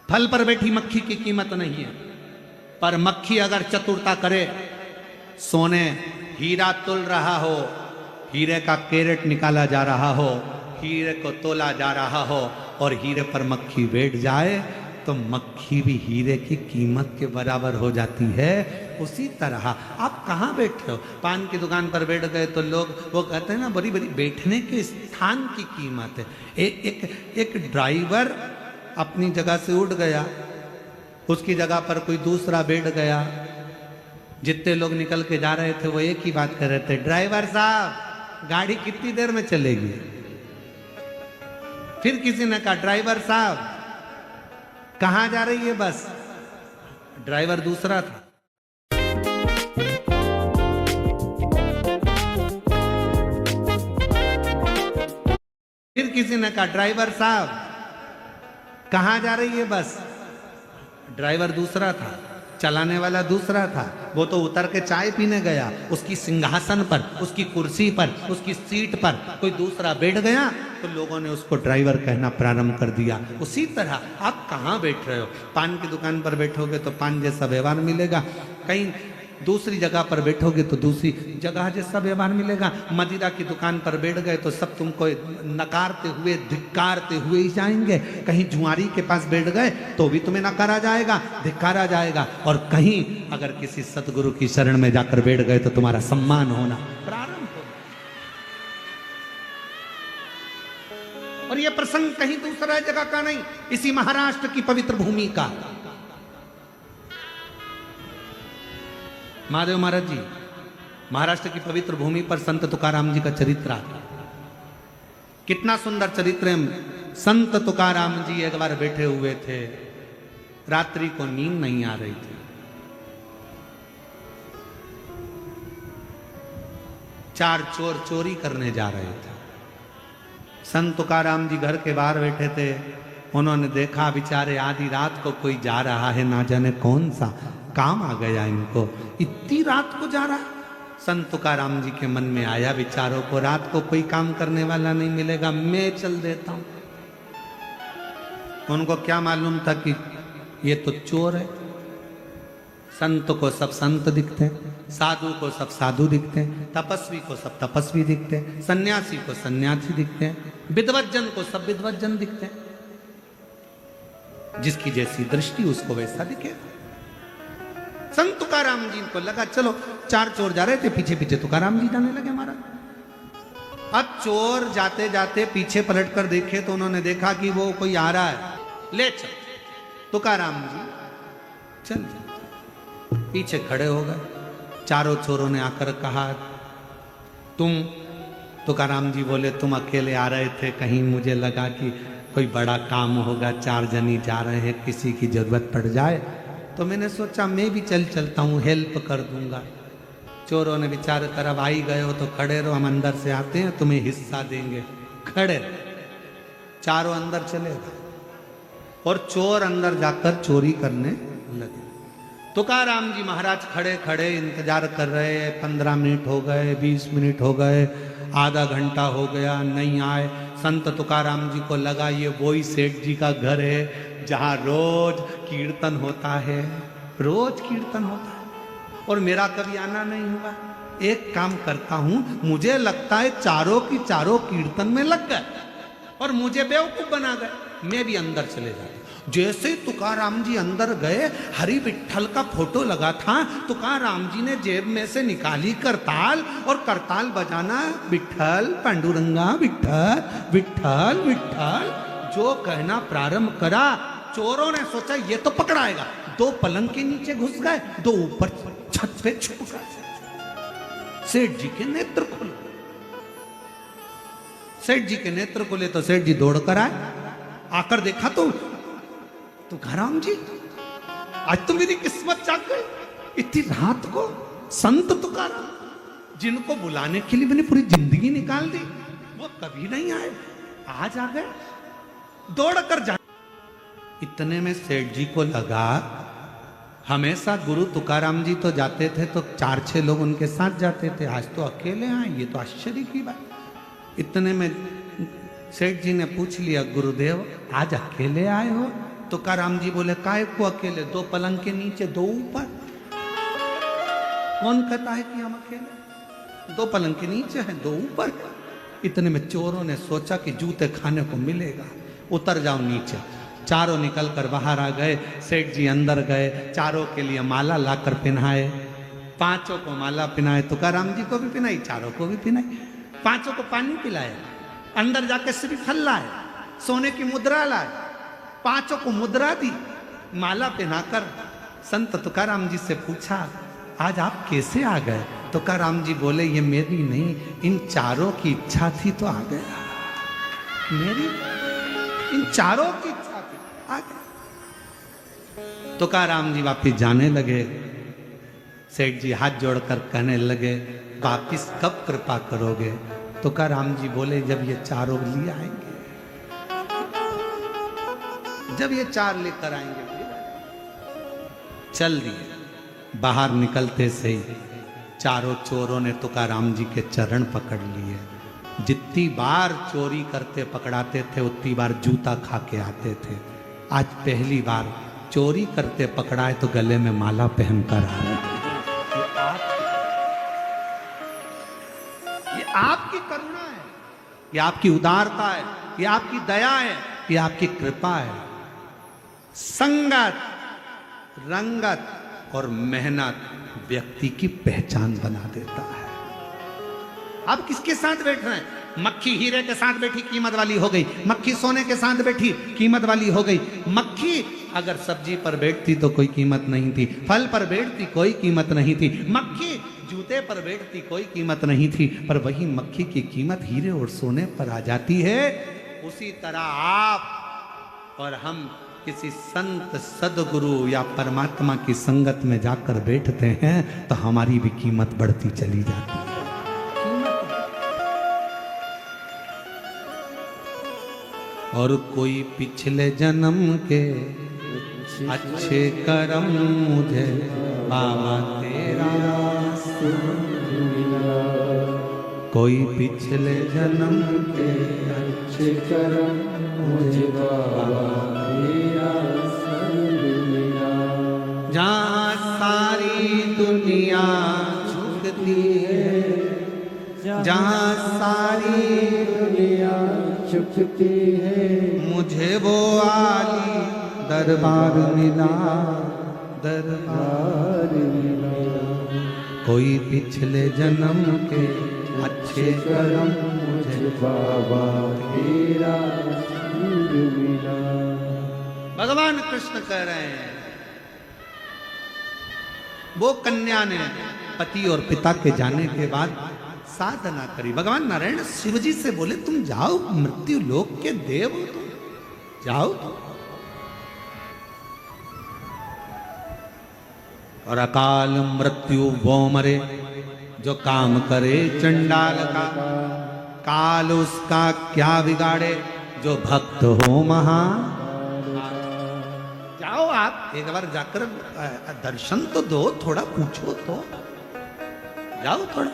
फल पर बैठी मक्खी की कीमत नहीं है। पर मक्खी अगर चतुरता करे, सोने हीरा तुल रहा हो, हीरे का कैरेट निकाला जा रहा हो, हीरे को तोला जा रहा हो और हीरे पर मक्खी बैठ जाए तो मक्खी भी हीरे की कीमत के बराबर हो जाती है। उसी तरह आप कहाँ बैठे हो? पान की दुकान पर बैठ गए तो लोग वो कहते हैं ना, बड़ी बड़ी बैठने के स्थान की कीमत है। एक ड्राइवर अपनी जगह से उठ गया, उसकी जगह पर कोई दूसरा बैठ गया। जितने लोग निकल के जा रहे थे वो एक ही बात कर रहे थे, ड्राइवर साहब गाड़ी कितनी देर में चलेगी? फिर किसी ने कहा, ड्राइवर साहब कहां जा रही है बस? ड्राइवर दूसरा था। फिर किसी ने कहा, ड्राइवर साहब कहां जा रही है बस? ड्राइवर दूसरा था, चलाने वाला दूसरा था। वो तो उतर के चाय पीने गया, उसकी सिंहासन पर, उसकी कुर्सी पर, उसकी सीट पर कोई दूसरा बैठ गया तो लोगों ने उसको ड्राइवर कहना प्रारंभ कर दिया। उसी तरह आप कहाँ बैठ रहे हो? पान की दुकान पर बैठोगे तो पान जैसा व्यवहार मिलेगा, कहीं दूसरी जगह पर बैठोगे तो दूसरी जगह जैसा व्यवहार मिलेगा। मदिरा की दुकान पर बैठ गए तो सब तुमको नकारते हुए, धिक्कारते हुए ही जाएंगे। कहीं जुआरी के पास बैठ गए तो भी तुम्हें नकारा जाएगा, धिक्कारा जाएगा। और कहीं अगर किसी सतगुरु की शरण में जाकर बैठ गए तो तुम्हारा सम्मान होना प्रारंभ होगा। और यह प्रसंग कहीं दूसरा जगह का नहीं, इसी महाराष्ट्र की पवित्र भूमि का। महादेव महाराज जी, महाराष्ट्र की पवित्र भूमि पर संत तुकाराम जी का चरित्र आता। कितना सुंदर चरित्र है। संत तुकाराम जी एक बार बैठे हुए थे, रात्रि को नींद नहीं आ रही थी। चार चोर चोरी करने जा रहे थे। संत तुकाराम जी घर के बाहर बैठे थे। उन्होंने देखा बेचारे आधी रात को कोई जा रहा है, ना जाने कौन सा काम आ गया इनको, इतनी रात को जा रहा। संत तुकाराम जी के मन में आया, बेचारों को रात को कोई काम करने वाला नहीं मिलेगा, मैं चल देता हूं। उनको क्या मालूम था कि ये तो चोर है। संत को सब संत दिखते हैं, साधु को सब साधु दिखते हैं, तपस्वी को सब तपस्वी दिखते हैं, सन्यासी को सन्यासी दिखते हैं, विद्वज्जन को सब विद्वज्जन दिखते हैं। जिसकी जैसी दृष्टि उसको वैसा दिखे। संत तुकाराम जी को लगा चलो, चार चोर जा रहे थे, पीछे पीछे तुकाराम जी जाने लगे महाराज। अब चोर जाते जाते पीछे पलट कर देखे तो उन्होंने देखा कि वो कोई आ रहा है, ले चल। तुकाराम जी चल पीछे खड़े हो गए। चारों चोरों ने आकर कहा, तुम? तुकाराम जी बोले, तुम अकेले आ रहे थे, कहीं मुझे लगा कि कोई बड़ा काम होगा, 4 जनी जा रहे हैं, किसी की जरूरत पड़ जाए, तो मैंने सोचा मैं भी चलता हूँ, हेल्प कर दूंगा। चोरों ने बेचारे तरफ आई गए हो तो खड़े रहो, हम अंदर से आते हैं, तुम्हें हिस्सा देंगे। खड़े चारों अंदर चले गए और चोर अंदर जाकर चोरी करने लगे। तुकाराम जी महाराज खड़े खड़े इंतजार कर रहे हैं। 15 मिनट हो गए, 20 मिनट हो गए, आधा घंटा हो गया, नहीं आए। संत तुकाराम जी को लगा ये वही सेठ जी का घर है जहाँ रोज कीर्तन होता है, रोज कीर्तन होता है और मेरा कभी आना नहीं हुआ। एक काम करता हूं, मुझे लगता है चारों की चारों कीर्तन में लग गए और मुझे बेवकूफ बना गए, मैं भी अंदर चले जाता। जैसे तुकाराम जी अंदर गए, हरि विठल का फोटो लगा था, तुकाराम जी ने जेब में से निकाली करताल और करताल बजाना, विठल पांडुरंगा विठल विठल विठल जो कहना प्रारंभ करा। चोरों ने सोचा ये तो पकड़ाएगा, 2 पलंग के नीचे घुस गए, 2 ऊपर छत पे छुप गए। सेठ जी के नेत्र खुले, सेठ जी के नेत्र खुले तो सेठ जी दौड़ कर आए। आकर देखा तो तुकाराम जी, आज तो मेरी किस्मत जाग गई। इतनी रात को संत तुकाराम, जिनको बुलाने के लिए मैंने पूरी जिंदगी निकाल दी, वो कभी नहीं आए, आज आ गए। दौड़ कर जा। इतने में सेठ जी को लगा, हमेशा गुरु तुकाराम जी तो जाते थे तो 4-6 लोग उनके साथ जाते थे, आज तो अकेले आए, ये तो आश्चर्य की बात। इतने में सेठ जी ने पूछ लिया, गुरुदेव आज अकेले आए हो? तुकाराम जी बोले, काहे को अकेले, 2 पलंग के नीचे 2 ऊपर। कौन कहता है कि हम अकेले? 2 पलंग के नीचे हैं, 2 ऊपर। इतने में चोरों ने सोचा कि जूते खाने को मिलेगा, उतर जाओ नीचे। चारों निकल कर बाहर आ गए। सेठ जी अंदर गए, चारों के लिए माला लाकर पहनाए, 5 को माला पहनाए, तुकाराम जी को भी पहनाई, चारों को भी पहनाई, 5 को पानी पिलाए, अंदर जाके श्रीफल लाए, सोने की मुद्रा लाए, 5 को मुद्रा दी, माला पहनाकर संत तुकाराम जी से पूछा, आज आप कैसे आ गए? तुकाराम जी बोले, ये मेरी नहीं, इन चारों की इच्छा थी तो आ गया। मेरी इन चारों की इच्छा थी, आ गया। तुकाराम जी वापिस जाने लगे। सेठ जी हाथ जोड़कर कहने लगे, वापिस कब कृपा करोगे? तुकाराम जी बोले, जब ये चारों लिए आएंगे, जब ये 4 लेकर आएंगे। चल दिए। बाहर निकलते से ही चारों चोरों ने तुकाराम जी के चरण पकड़ लिए। जितनी बार चोरी करते पकड़ाते थे उतनी बार जूता खा के आते थे। आज पहली बार चोरी करते पकड़ाए तो गले में माला पहनकर आ रहे हैं। ये आपकी करुणा है, ये आपकी उदारता है, ये आपकी दया है, ये आपकी कृपा है। संगत, रंगत और मेहनत व्यक्ति की पहचान बना देता है। आप किसके साथ बैठ रहे हैं? मक्खी हीरे के साथ बैठी कीमत वाली हो गई, मक्खी सोने के साथ बैठी कीमत वाली हो गई। मक्खी अगर सब्जी पर बैठती तो कोई कीमत नहीं थी, फल पर बैठती कोई कीमत नहीं थी, मक्खी जूते पर बैठती कोई कीमत नहीं थी, पर वही मक्खी की कीमत हीरे और सोने पर आ जाती है। उसी तरह आप और हम किसी संत सदगुरु या परमात्मा की संगत में जाकर बैठते हैं तो हमारी भी कीमत बढ़ती चली जाती है। और कोई पिछले जन्म के अच्छे कर्म मुझे बाबा तेरा, कोई पिछले जन्म के अच्छे कर्म मुझे बाबा तेरा संग मिला। जहाँ सारी दुनिया झुकती है, जहाँ सारी दुनिया झुकती है, मुझे वो आली दरबार मिला, दरबार मिला। कोई पिछले जन्म के अच्छे कर्म मुझे बाबा तेरा संग मिला। भगवान कृष्ण कह रहे हैं, वो कन्या ने पति और पिता के जाने के बाद साधना करी। भगवान नारायण शिव जी से बोले, तुम जाओ, मृत्यु लोक के देव हो तुम, जाओ तुम। और अकाल मृत्यु वो मरे जो काम करे चंडाल का, काल उसका क्या बिगाड़े जो भक्त हो महा। जाओ आप एक बार जाकर दर्शन तो दो, थोड़ा पूछो तो, जाओ थोड़ा।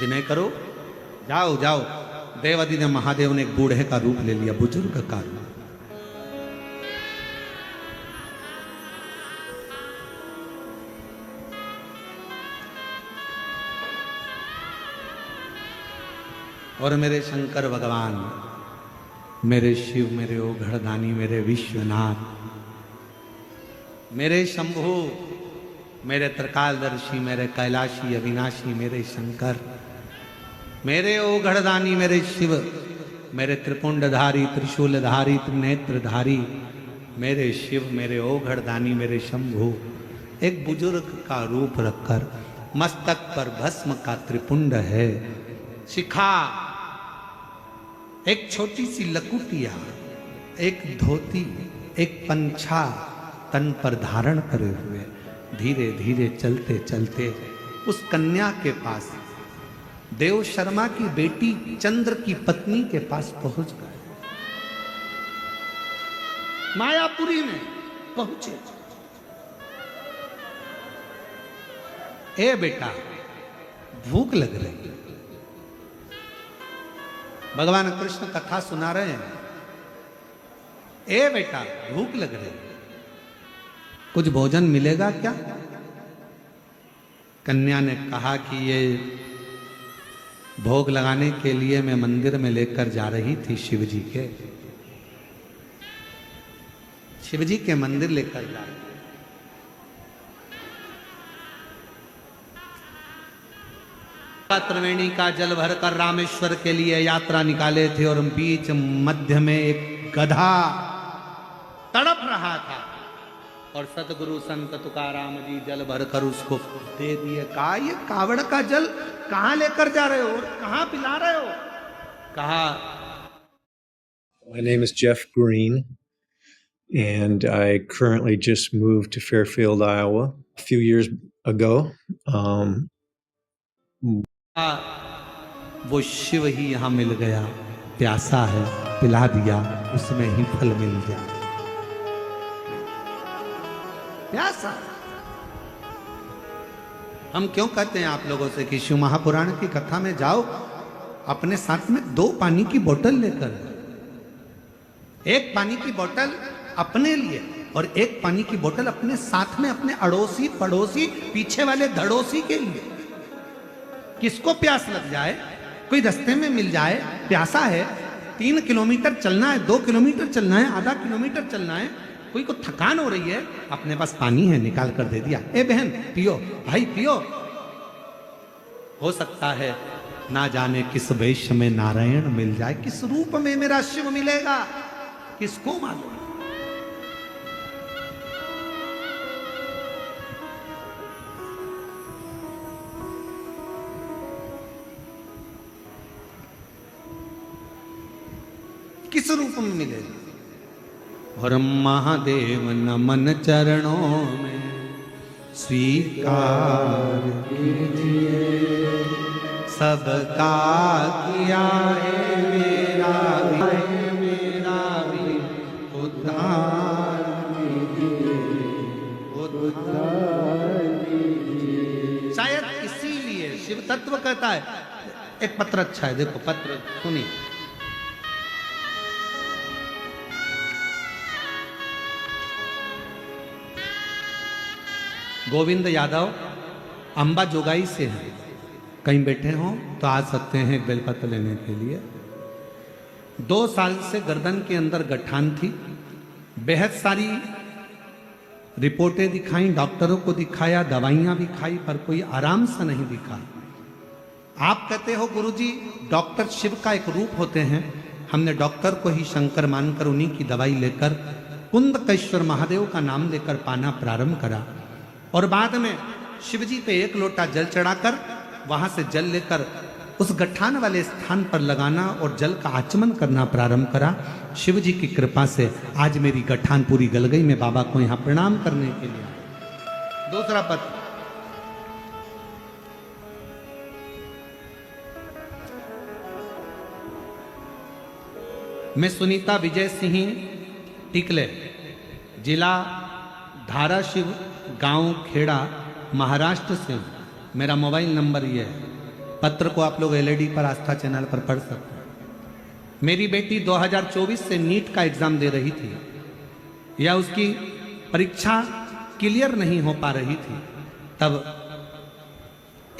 विनय करो, जाओ जाओ। देवादि ने महादेव ने एक बूढ़े का रूप ले लिया, बुजुर्ग का रूप। और मेरे शंकर भगवान, मेरे शिव, मेरे ओघड़दानी, मेरे विश्वनाथ, मेरे शंभु, मेरे त्रिकालदर्शी, मेरे कैलाशी अविनाशी, मेरे शंकर, मेरे ओघड़दानी, मेरे शिव, मेरे त्रिपुंडधारी, त्रिशूलधारी, त्रिनेत्रधारी, मेरे शिव, मेरे ओघड़दानी, मेरे शंभु, एक बुजुर्ग का रूप रखकर मस्तक पर भस्म का त्रिपुंड है, शिखा, एक छोटी सी लकुटिया, एक धोती, एक पंछा तन पर धारण करे हुए धीरे धीरे चलते चलते उस कन्या के पास, देव शर्मा की बेटी चंद्र की पत्नी के पास पहुंच गए। मायापुरी में पहुंचे। ए बेटा, भूख लग रही। भगवान कृष्ण कथा सुना रहे हैं। ए बेटा, भूख लग रही, कुछ भोजन मिलेगा क्या? कन्या ने कहा कि ये भोग लगाने के लिए मैं मंदिर में लेकर जा रही थी शिव जी के मंदिर लेकर जा रही। त्रिवेणी का जल भरकर रामेश्वर के लिए यात्रा निकाले थे और बीच मध्य में एक गधा तड़प रहा था और सतगुरु संत तुकाराम जी जल भरकर उसको दे दिए। कहा, ये कावड़ का जल कहां लेकर जा रहे हो और कहां पिला रहे हो? कहा, My name is Jeff Green, and I currently just moved to Fairfield, Iowa a few years ago. वो शिव ही यहां मिल गया, प्यासा है, पिला दिया, उसमें ही फल मिल गया। प्यासा। हम क्यों कहते हैं आप लोगों से कि शिव महापुराण की कथा में जाओ, अपने साथ में 2 पानी की बोतल लेकर, एक पानी की बोतल अपने लिए और एक पानी की बोतल अपने साथ में अपने अड़ोसी पड़ोसी पीछे वाले धड़ोसी के लिए। किसको प्यास लग जाए, कोई रास्ते में मिल जाए, प्यासा है, 3 किलोमीटर चलना है, 2 किलोमीटर चलना है, आधा किलोमीटर चलना है, कोई को थकान हो रही है, अपने पास पानी है, निकाल कर दे दिया, ए बहन पियो, भाई पियो। हो सकता है ना जाने किस वेश में नारायण मिल जाए, किस रूप में मेरा शिव मिलेगा, किसको मालूम। किस रूप में मिलेगा। और महादेव नमन चरणों में स्वीकार कीजिए, सबका किया है मेरा भी उद्धार कीजिए। शायद इसीलिए शिव तत्व कहता है। एक पत्र अच्छा है, देखो पत्र सुनिए। गोविंद यादव अंबा जोगाई से हैं, कहीं बैठे हो तो आ सकते हैं एक बेलपत्र लेने के लिए। 2 साल से गर्दन के अंदर गठान थी, बेहद सारी रिपोर्टें दिखाई, डॉक्टरों को दिखाया, दवाइयां भी खाई, पर कोई आराम सा नहीं दिखा। आप कहते हो गुरुजी डॉक्टर शिव का एक रूप होते हैं। हमने डॉक्टर को ही शंकर मानकर उन्हीं की दवाई लेकर कुंदकेश्वर महादेव का नाम लेकर पाना प्रारंभ करा और बाद में शिव जी पे एक लोटा जल चढ़ाकर वहां से जल लेकर उस गठान वाले स्थान पर लगाना और जल का आचमन करना प्रारंभ करा। शिव जी की कृपा से आज मेरी गठान पूरी गल गई। मैं बाबा को यहां प्रणाम करने के लिए आया। दूसरा पत्र, मैं सुनीता विजय सिंह टिकले, जिला धाराशिव, गांव खेड़ा, महाराष्ट्र से हूं। मेरा मोबाइल नंबर ये है। पत्र को आप लोग एलईडी पर आस्था चैनल पर पढ़ सकते हैं। मेरी बेटी 2024 से नीट का एग्जाम दे रही थी या उसकी परीक्षा क्लियर नहीं हो पा रही थी। तब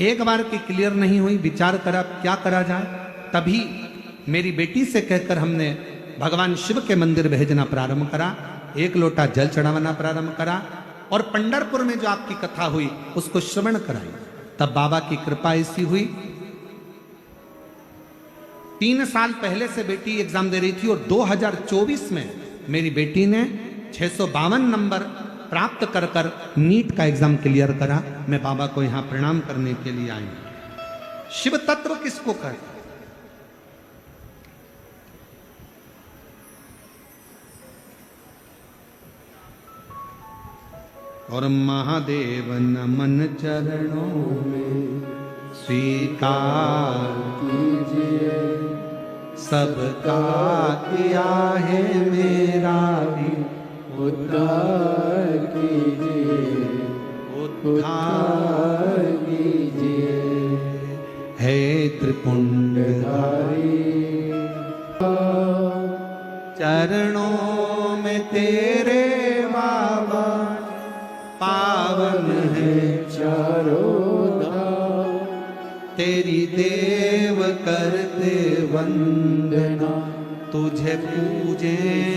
एक बार की क्लियर नहीं हुई, विचार करा क्या करा जाए। तभी मेरी बेटी से कहकर हमने भगवान शिव के मंदिर भेजना प्रारंभ करा, एक लोटा जल चढ़ाना प्रारंभ करा और पंढरपुर में जो आपकी कथा हुई उसको श्रवण कराई। तब बाबा की कृपा ऐसी हुई। 3 साल पहले से बेटी एग्जाम दे रही थी और 2024 में मेरी बेटी ने 652 नंबर प्राप्त कर कर नीट का एग्जाम क्लियर करा। मैं बाबा को यहां प्रणाम करने के लिए आई हूं। शिव तत्व किसको कहते? और महादेव नमन चरणों में स्वीकार कीजिए, सबका किया है मेरा भी उद्धार कीजिए, उद्धार कीजिए। हे त्रिपुंडधारी चरणों में तेरे बाबा पावन है चारों धाम, तेरी देव करते वंदना, तुझे पूजे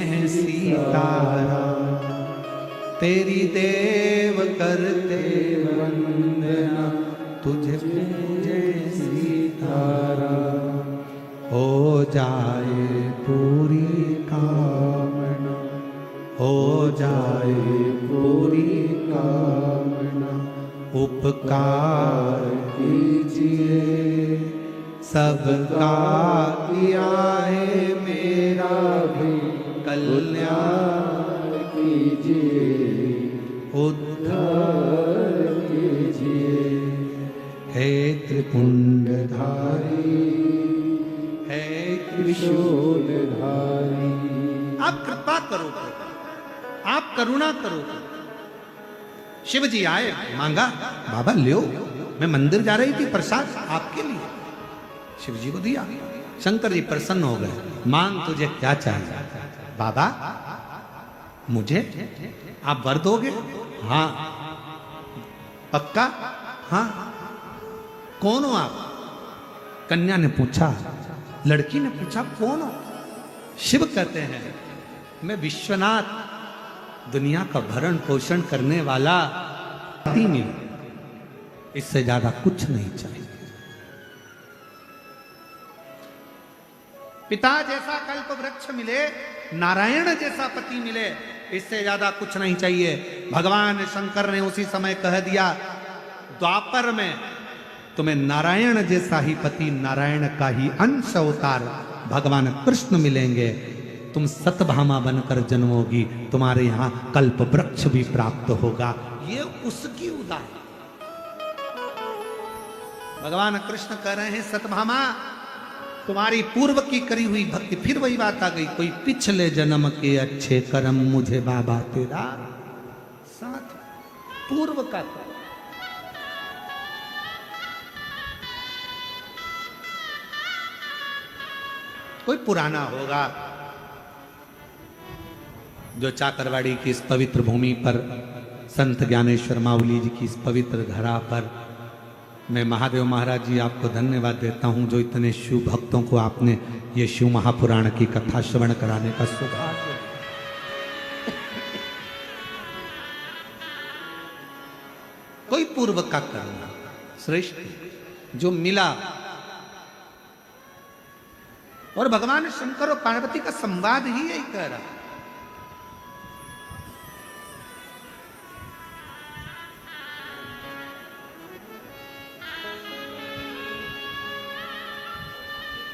हैं सीताराम। तेरी देव करते वंदना, तुझे पूजे सीताराम। हो जाए पूरी कामना, हो जाए पूरी कामना, उपकार कीजिए, सबका किया है मेरा भी कल्याण कीजिए, उद्धार कीजिए। हे त्रिपुंडधारी, हे त्रिशूलधारी, आप कृपा करो, आप करुणा करो। शिव जी आए, मांगा, बाबा लो, मैं मंदिर जा रही थी प्रसाद आपके लिए, शिव जी को दिया। शंकर जी प्रसन्न हो गए, मांग तुझे क्या चाहिए? बाबा मुझे आप वर दोगे? हाँ। पक्का? हाँ। कौन हो आप? कन्या ने पूछा, लड़की ने पूछा कौन हो? शिव कहते हैं मैं विश्वनाथ, दुनिया का भरण पोषण करने वाला पति मिले, इससे ज्यादा कुछ नहीं चाहिए। पिता जैसा कल्प वृक्ष मिले, नारायण जैसा पति मिले, इससे ज्यादा कुछ नहीं चाहिए। भगवान शंकर ने उसी समय कह दिया, द्वापर में तुम्हें नारायण जैसा ही पति, नारायण का ही अंश अवतार भगवान कृष्ण मिलेंगे। तुम सतभामा बनकर जन्मोगी, तुम्हारे यहां कल्प वृक्ष भी प्राप्त होगा। ये उसकी उदाहरण। भगवान कृष्ण कह रहे हैं सतभामा तुम्हारी पूर्व की करी हुई भक्ति, फिर वही बात आ गई, कोई पिछले जन्म के अच्छे कर्म मुझे बाबा तेरा साथ, पूर्व का कर्म। कोई पुराना होगा जो चाकरवाड़ी की इस पवित्र भूमि पर, संत ज्ञानेश्वर माउली जी की इस पवित्र धरा पर मैं महादेव महाराज जी आपको धन्यवाद देता हूं, जो इतने शिव भक्तों को आपने ये शिव महापुराण की कथा श्रवण कराने का सौभाग्य। कोई पूर्व का करना श्रेष्ठ, जो मिला और भगवान शंकर और पार्वती का संवाद ही यही कह रहा है।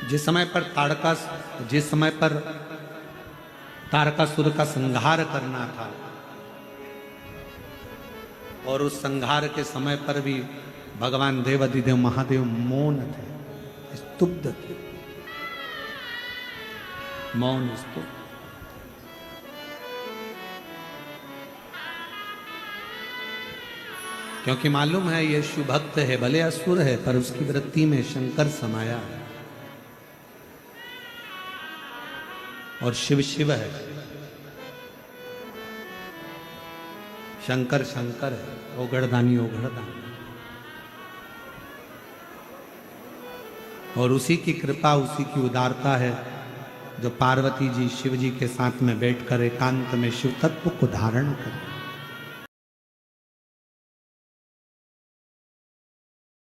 जिस समय पर तारकासुर का संहार करना था और उस संहार के समय पर भी भगवान देवाधिदेव महादेव मौन थे, स्तुब्ध थे, मौन स्तुब्ध। क्योंकि मालूम है ये शिव भक्त है, भले असुर है, पर उसकी वृत्ति में शंकर समाया है और शिव शिव है, शंकर शंकर है, ओगड़दानी ओगड़दानी। और उसी की कृपा, उसी की उदारता है जो पार्वती जी शिव जी के साथ में बैठकर एकांत में शिव तत्व को धारण करे।